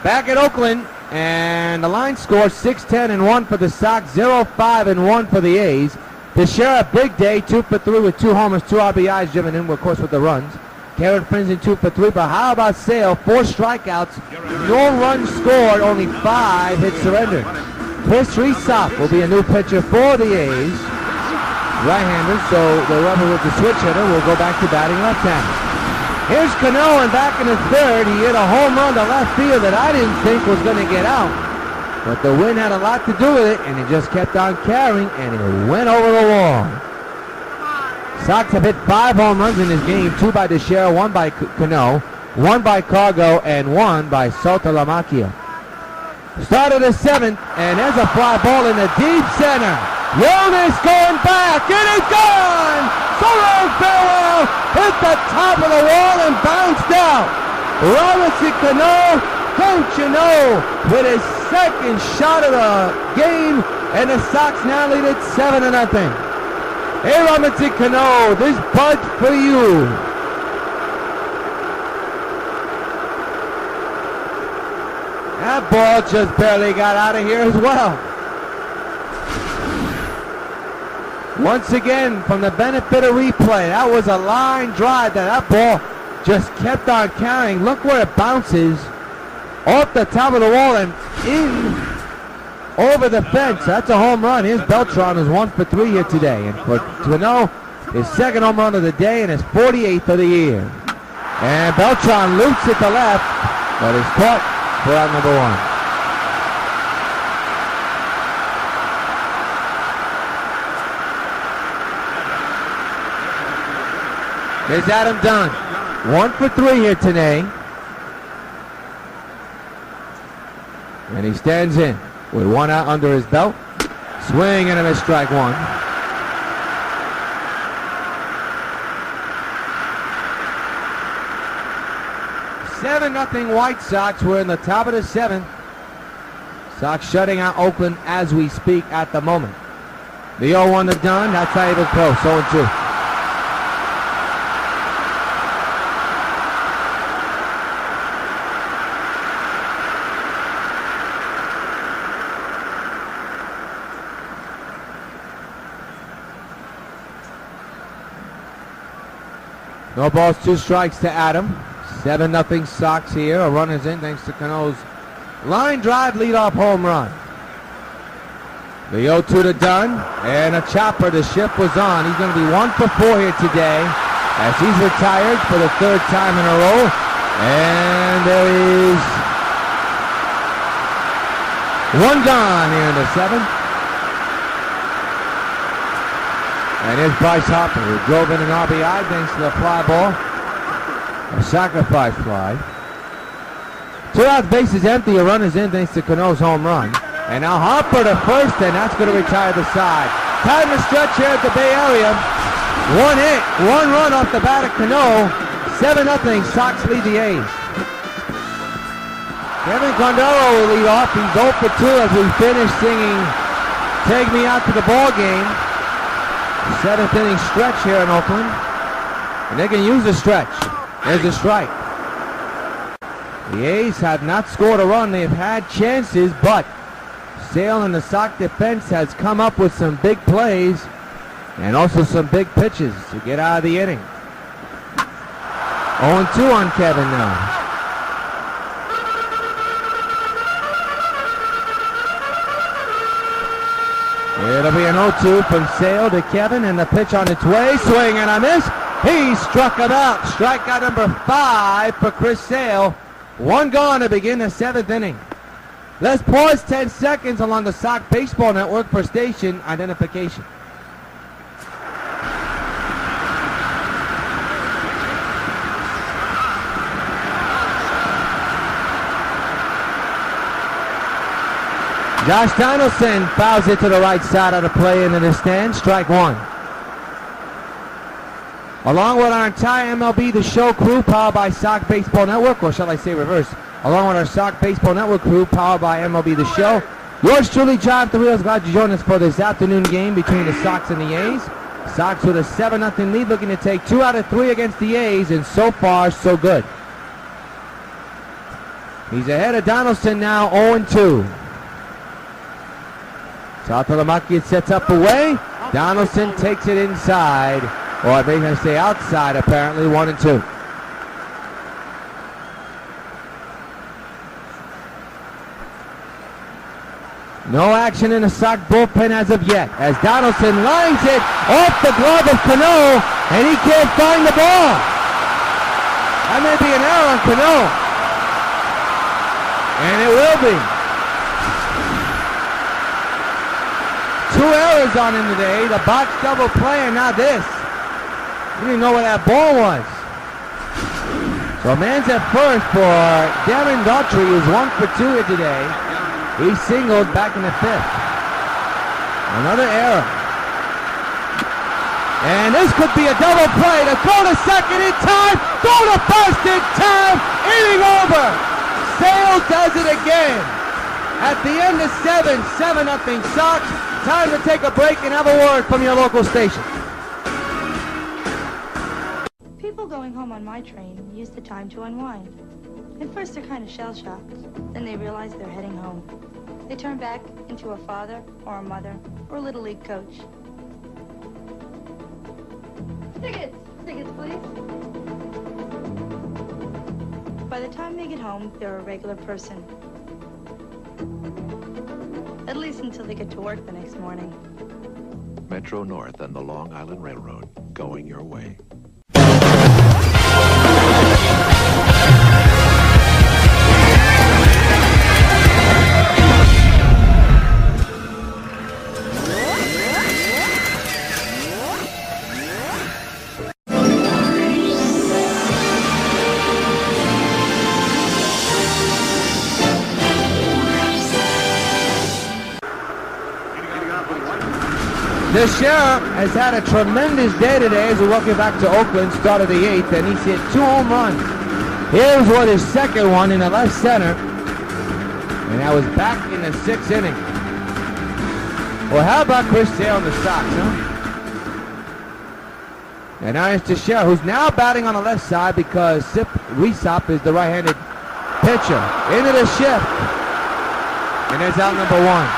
Back at Oakland, and the line score 6-10-1 for the Sox, 0-5-1 for the A's. Teixeira, big day, 2 for 3 with 2 homers, 2 RBIs driven in, of course, with the runs. Garrett Frenzen 2 for 3, but how about Sale? 4 strikeouts, no runs scored, only 5 hits surrendered. Chris Rios will be a new pitcher for the A's. Right-hander, so the rubber with the switch hitter will go back to batting left-hander. Here's Cano, and back in the third, he hit a home run to left field that I didn't think was going to get out. But the wind had a lot to do with it, and he just kept on carrying, and it went over the wall. Sox have hit 5 home runs in this game, 2 by Teixeira, 1 by Cano, 1 by Cargo, and 1 by Saltalamacchia. Start of the 7th, and there's a fly ball in the deep center. Yones going back, it is gone! So long farewell, hit the top of the wall and bounced out. Robinson Cano, don't you know, with his second shot of the game, and the Sox now lead it 7-0. Hey, Robinson Cano, this bud's for you. That ball just barely got out of here as well. Once again, from the benefit of replay, that was a line drive that ball just kept on carrying. Look where it bounces off the top of the wall and in over the fence. That's a home run. Here's Beltran, who's 1 for 3 here today. And for Cano, his second home run of the day and his 48th of the year. And Beltran loops it to left, but is caught for out number 1. There's Adam Dunn. 1 for 3 here today. And he stands in with 1 out under his belt. Swing and a miss, strike 1. Seven nothing White Sox. We're in the top of the 7th. Sox shutting out Oakland as we speak at the moment. The 0-1 to Dunn. That's how he was close. 0-2. No balls, 2 strikes to Adam. 7-0 Sox here. A run is in thanks to Cano's line drive leadoff home run. The 0-2 to Dunn. And a chopper. The shift was on. He's going to be 1 for 4 here today as he's retired for the 3rd time in a row. And there is 1 gone here in the 7th. And here's Bryce Harper, who drove in an RBI thanks to the fly ball. A sacrifice fly. 2 outs, bases empty. A run is in thanks to Cano's home run. And now Harper to first, and that's going to retire the side. Time to stretch here at the Bay Area. 1 hit, 1 run off the bat of Cano. 7-0, Sox lead the A's. Kevin Condoro will lead off. He's 0 for 2 as we finish singing Take Me Out to the Ball Game. 7th inning stretch here in Oakland. And they can use the stretch. There's a strike. The A's have not scored a run. They've had chances, but Sale and the Sox defense has come up with some big plays and also some big pitches to get out of the inning. 0-2 on Kevin now. It'll be an 0-2 from Sale to Kevin, and the pitch on its way. Swing and a miss. He struck him out. Strikeout number 5 for Chris Sale. 1 gone to begin the 7th inning. Let's pause 10 seconds along the Sox Baseball Network for station identification. Josh Donaldson fouls it to the right side of the play into the stand. Strike 1. Along with our entire MLB The Show crew, powered by Sox Baseball Network, or shall I say reverse, along with our Sox Baseball Network crew, powered by MLB The Show, yours truly, Jonathan Rios, glad you joined us for this afternoon game between the Sox and the A's. Sox with a 7-0 lead, looking to take 2 out of 3 against the A's, and so far, so good. He's ahead of Donaldson now, 0-2. Saltalamacchia sets up away. Donaldson takes it inside, or maybe I say outside, apparently, 1-2. No action in the Sox bullpen as of yet, as Donaldson lines it off the glove of Cano, and he can't find the ball. That may be an error on Cano. And it will be. 2 errors on him today, the box double play, and now this. He didn't know where that ball was. So man's at first for Darren Daughtry, who's 1 for 2 here today. He singled back in the 5th. Another error. And this could be a double play to throw to second in time, throw to first in time, inning over. Sale does it again. At the end of 7-0 Sox. Time to take a break and have a word from your local station. People going home on my train use the time to unwind. At first they're kind of shell-shocked. Then they realize they're heading home. They turn back into a father or a mother or a Little League coach. Tickets! Tickets, please. By the time they get home, they're a regular person. At least until they get to work the next morning. Metro North and the Long Island Railroad, going your way. The Sheriff has had a tremendous day today as we welcome back to Oakland, start of the 8th, and he's hit 2 home runs. Here's what his second one in the left center, and that was back in the 6th inning. Well, how about Chris Sale on the Sox, huh? And now it's the Sheriff, who's now batting on the left side because Rios is the right-handed pitcher. Into the shift, and there's out number 1.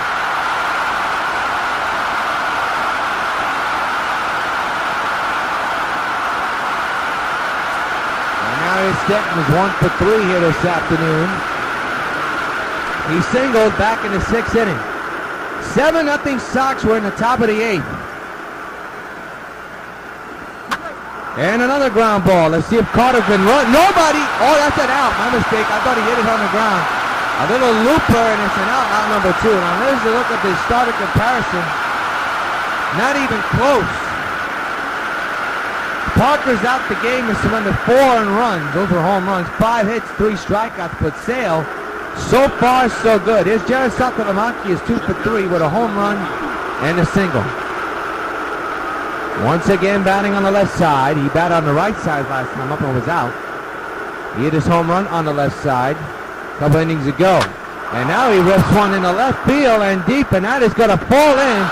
Stanton is 1 for 3 here this afternoon. He singled back in the 6th inning. 7-0 Sox. We're in the top of the 8th. And another ground ball. Let's see if Carter can run. Nobody. Oh, that's an out. My mistake. I thought he hit it on the ground. A little looper, and it's an out number 2. Now there's a look at the starter comparison. Not even close. Parker's out the game and surrendered 4 earned runs. Those were home runs. 5 hits, 3 strikeouts, but Sale, so far so good. Here's Jared Saltalamacchia is 2 for 3 with a home run and a single. Once again batting on the left side. He batted on the right side last time up and was out. He hit his home run on the left side a couple innings ago. And now he rips one in the left field and deep, and that is going to fall in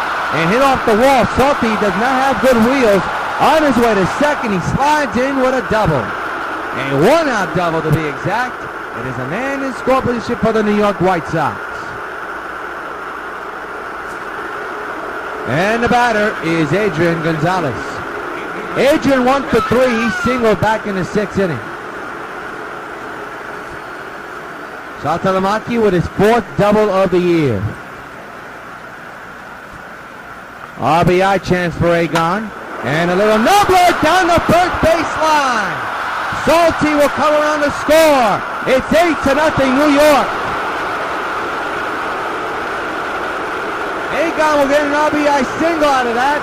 and hit off the wall. Salty does not have good wheels. On his way to second, he slides in with a double. A 1-out double to be exact. It is a man in score position for the New York White Sox. And the batter is Adrian Gonzalez. Adrian 1 for 3. He singled back in the 6th inning. Saltalamacchia with his 4th double of the year. RBI chance for Agon. And a little nubbler down the first baseline. Salty will come around to score. It's 8-0 New York. Agon will get an RBI single out of that.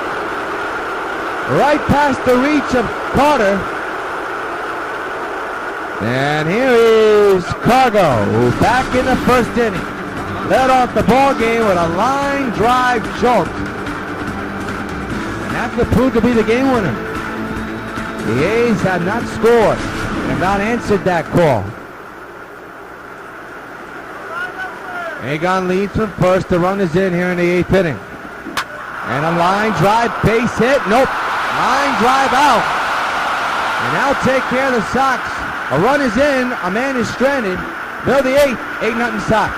Right past the reach of Carter. And here is Cargo, who back in the 1st inning. Led off the ball game with a line drive choke. That could prove to be the game winner. The A's have not scored and have not answered that call. Agon leads from first. The run is in here in the 8th inning. And a line drive, base hit. Nope. Line drive out. And now take care of the Sox. A run is in. A man is stranded. Middle of the eighth, 8-0 Sox.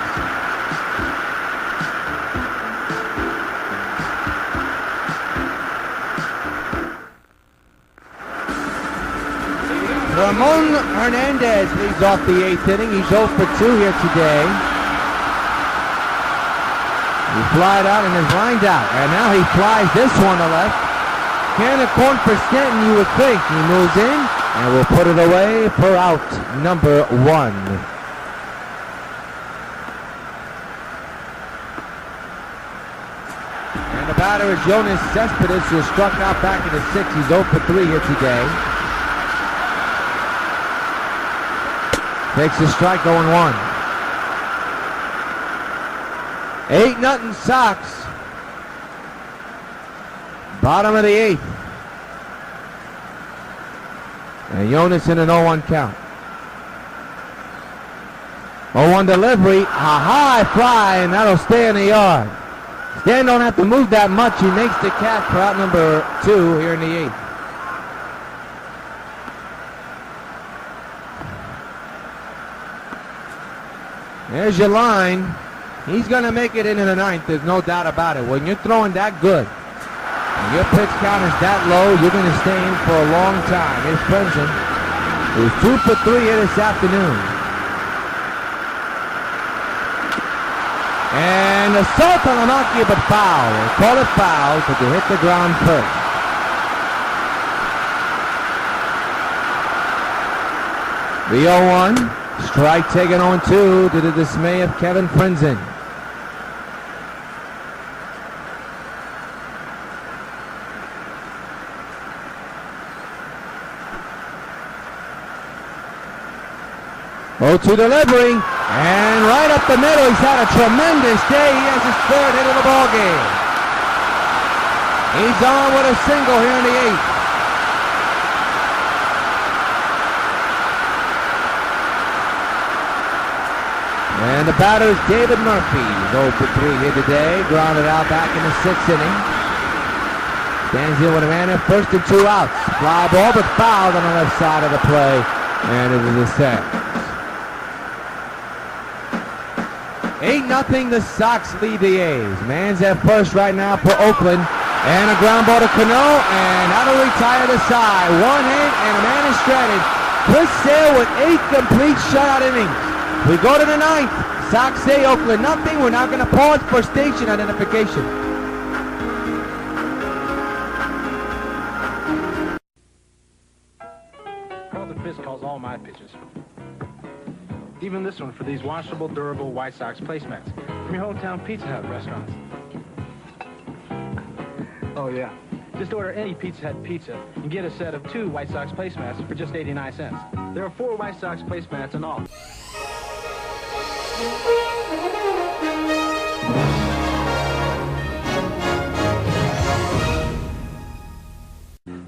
Ramon Hernandez leads off the eighth inning. He's 0 for 2 here today. He flied out and is lined out. And now he flies this one to left. Can of corn for Stanton, you would think. He moves in and will put it away for out number 1. And the batter is Jonas Cespedes, who struck out back in the 6th. He's 0 for 3 here today. Takes a strike, 0-1. 8-0 Sox. Bottom of the 8th. And Jonas in an 0-1 count. 0-1 delivery. A high fly, and that'll stay in the yard. Stan don't have to move that much. He makes the catch for out number 2 here in the 8th. There's your line. He's going to make it into the 9th. There's no doubt about it. When you're throwing that good, and your pitch count is that low, you're going to stay in for a long time. Here's Frenzen, who's 2 for 3 here this afternoon. And assault on Anaki, but foul. They call it foul, but they hit the ground first. The 0-1. Strike taken on 2 to the dismay of Kevin Frenzen. To delivery, and right up the middle. He's had a tremendous day. He has his 3rd hit of the ball game. He's on with a single here in the 8th. And the batter is David Murphy. He's 0 for 3 here today. Grounded out back in the 6th inning. Stands in with a man at first and 2 outs. Fly ball, but fouled on the left side of the play. And it is a set. 8-0, the Sox lead the A's. Man's at first right now for Oakland. And a ground ball to Cano, and that'll retire the side. 1 hit, and a man is stranded. Chris Sale with 8 complete shutout innings. We go to the 9th. Sox say Oakland nothing. We're not going to pause for station identification. Carlton Fisk calls all my pitches. Even this one for these washable, durable White Sox placemats from your hometown Pizza Hut restaurants. Oh, yeah. Just order any Pizza Hut pizza and get a set of 2 White Sox placemats for just 89 cents. There are 4 White Sox placemats in all.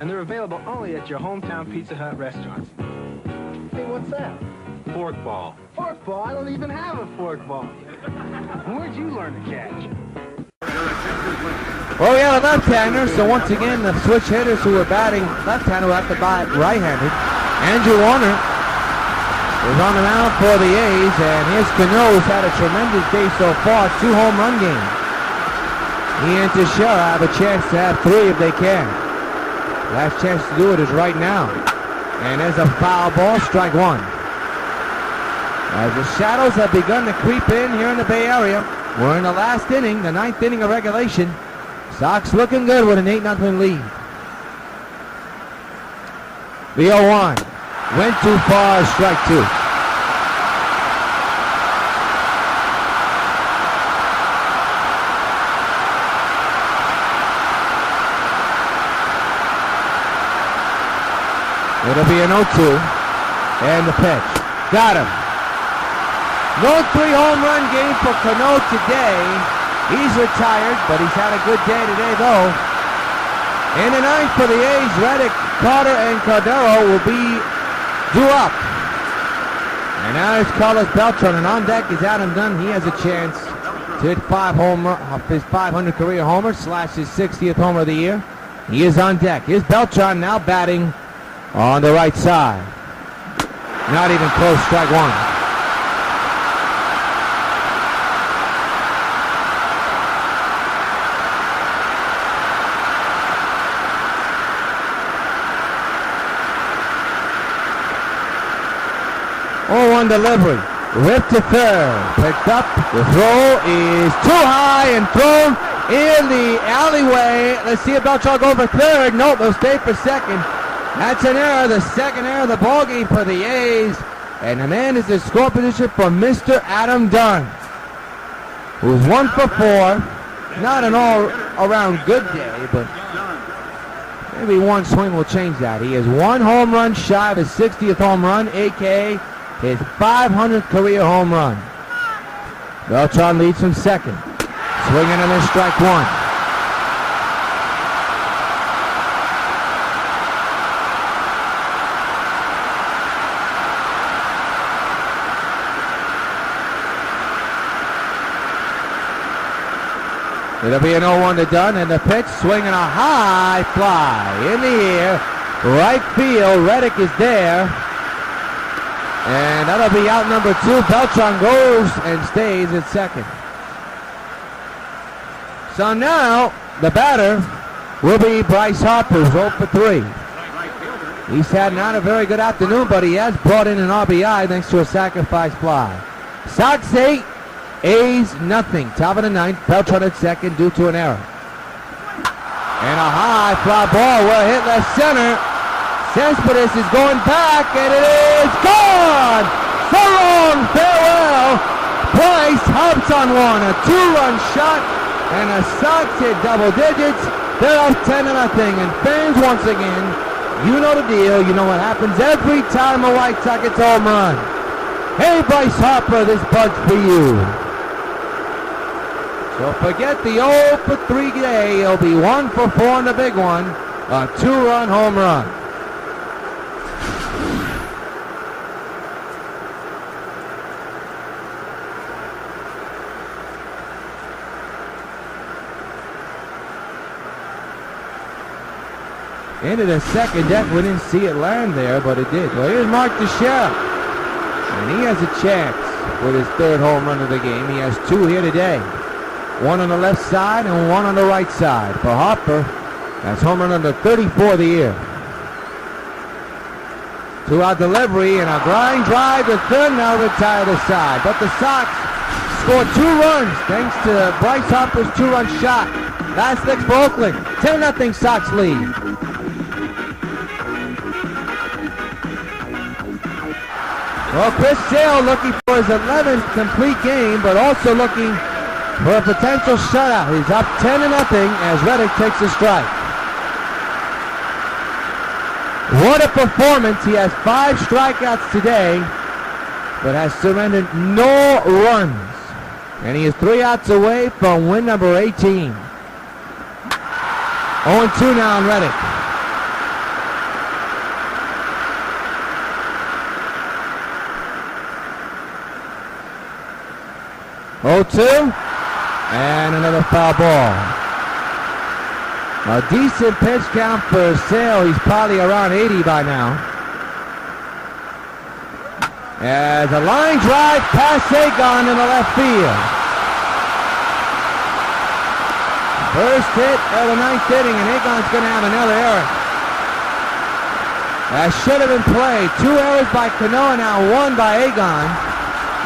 And they're available only at your hometown Pizza Hut restaurants. Hey, what's that? Fork ball. Fork ball? I don't even have a fork ball. Where'd you learn to catch? Well, we have a left-hander, so once again, the switch hitters who are batting left-hander will have to bat right-handed. Andrew Warner is on the mound for the A's, and here's Cano, who's had a tremendous day so far, 2 home run games. He and Teixeira have a chance to have 3 if they can. Last chance to do it is right now. And there's a foul ball, strike 1. As the shadows have begun to creep in here in the Bay Area, we're in the last inning, the 9th inning of regulation. Sox looking good with an 8-0 lead. The 0-1 went too far, strike 2. It'll be an 0-2, and the pitch. Got him. No 3 home run game for Cano today. He's retired, but he's had a good day today, though. In the 9th for the A's, Reddick, Carter, and Cordero will be due up. And now it's Carlos Beltran, and on deck is Adam Dunn. He has a chance to hit his 500 career homer, slash his 60th homer of the year. He is on deck. Here's Beltran now batting on the right side. Not even close, strike 1. delivery. Whipped to third. Picked up. The throw is too high and thrown in the alleyway. Let's see if Beltran go for third. Nope, they'll stay for second. That's an error. The second error of the ballgame for the A's. And the man is in score position for Mr. Adam Dunn, who's 1 for 4. Not an all-around good day, but maybe one swing will change that. He is 1 home run shy of his 60th home run, a.k.a. his 500th career home run. Beltran leads from second. Swinging and a strike one. It'll be an 0-1 to Dunn, and the pitch, swinging a high fly in the air. Right field, Reddick is there. And that'll be out number 2. Beltran goes and stays at second. So now, the batter will be Bryce Harper, who's 0 for 3. He's had not a very good afternoon, but he has brought in an RBI thanks to a sacrifice fly. Sox 8. A's nothing. Top of the 9th. Beltran at second due to an error. And a high fly ball will hit left center. Cespedes is going back, and it is gone! So long, farewell! Price hops on one. A 2-run shot, and the Sox hit double digits. They're up 10-0. And fans, once again, you know the deal. You know what happens every time a White Sox gets a home run. Hey, Bryce Harper, this bud's for you. So forget the 0 for 3 day. He'll be 1 for 4 on the big one. A 2-run home run. Into the second deck. We didn't see it land there, but it did. Well, here's Mark Teixeira. And he has a chance with his 3rd home run of the game. He has 2 here today. 1 on the left side and 1 on the right side. For Harper, that's home run number 34 of the year. 2-out delivery and a grind drive to third, now retire the side. But the Sox scored 2 runs thanks to Bryce Harper's 2-run shot. Last leg for Oakland. 10-0 Sox lead. Well, Chris Sale looking for his 11th complete game, but also looking for a potential shutout. He's up 10-0 as Reddick takes a strike. What a performance. He has 5 strikeouts today, but has surrendered no runs. And he is 3 outs away from win number 18. 0-2 now on Reddick. And another foul ball. A decent pitch count for Sale. He's probably around 80 by now. As a line drive past Agon in the left field. First hit of the 9th inning, and Agon's going to have another error. That should have been played. 2 errors by Cano, now 1 by Agon.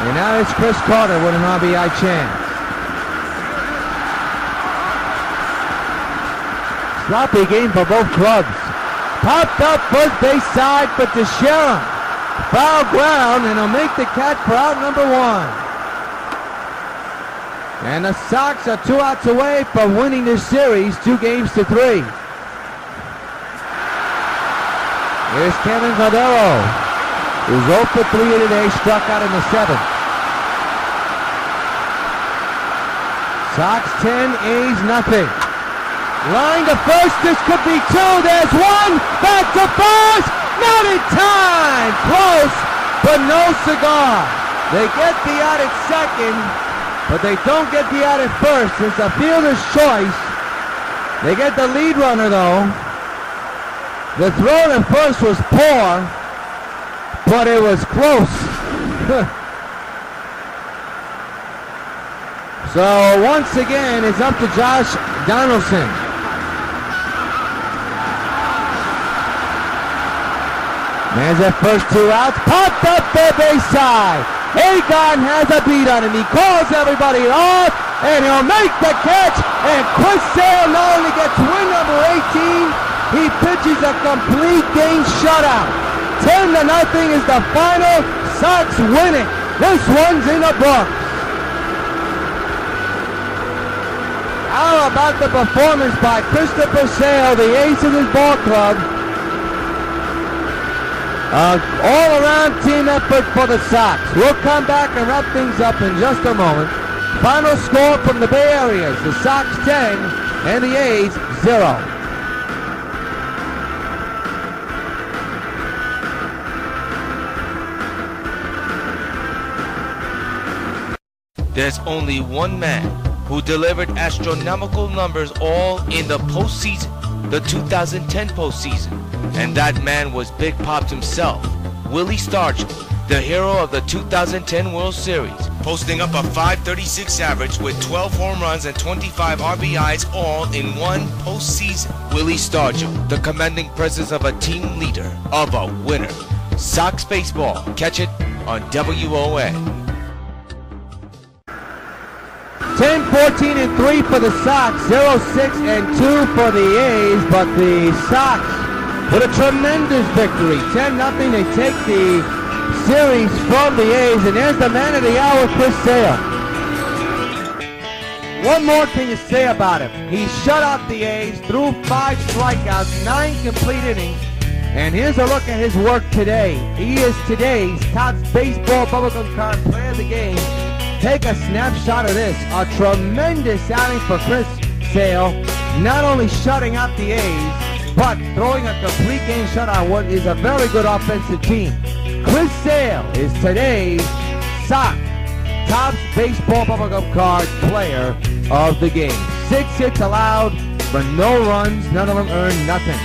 And now it's Chris Carter with an RBI chance. Sloppy game for both clubs. Popped up first base side for Teixeira. Foul ground, and he'll make the catch for out number 1. And the Sox are 2 outs away from winning this series 2-3. Here's Kevin Cordero, who's 0 for 3 today, struck out in the 7th. Sox 10, A's nothing. Line to first, this could be 2, there's 1, back to first, not in time, close, but no cigar. They get the out at second, but they don't get the out at first. It's a fielder's choice. They get the lead runner though. The throw to first was poor, but it was close. So once again, it's up to Josh Donaldson. There's their first 2 outs. Popped up the base side. Agon has a beat on him. He calls everybody off, and he'll make the catch. And Chris Sale not only gets win number 18, he pitches a complete game shutout. 10-0 is the final. Sox winning. This one's in the books. How about the performance by Christopher Sale, the ace of his ball club? All-around team effort for the Sox. We'll come back and wrap things up in just a moment. Final score from the Bay Areas, the Sox 10 and the A's 0. There's only one man who delivered astronomical numbers all in the postseason, the 2010 postseason. And that man was Big Pops himself, Willie Stargell, the hero of the 2010 World Series, posting up a .536 average with 12 home runs and 25 RBIs all in one postseason. Willie Stargell, the commanding presence of a team leader, of a winner. Sox Baseball. Catch it on WON. 10-14-3 for the Sox, 0-6-2 for the A's, but the Sox with a tremendous victory, 10-0. They take the series from the A's, and there's the man of the hour, Chris Sale. What more can you say about him? He shut out the A's, threw 5 strikeouts, 9 complete innings, and here's a look at his work today. He is today's top baseball bubblegum card player of the game. Take a snapshot of this. A tremendous outing for Chris Sale, not only shutting out the A's, but throwing a complete game shutout. What is a very good offensive team. Chris Sale is today's Sox top baseball bubblegum card player of the game. 6 hits allowed, but no runs. None of them earned nothing.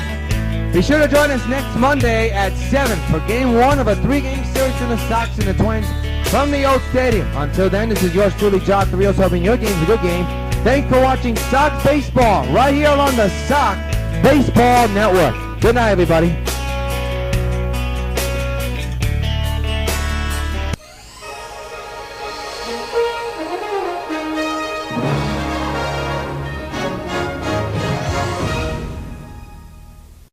Be sure to join us next Monday at 7 for Game 1 of a 3-game series between the Sox and the Twins from the old stadium. Until then, this is yours truly, Josh Rios, hoping your game's a good game. Thanks for watching Sox Baseball right here on the Sox Baseball Network. Good night, everybody.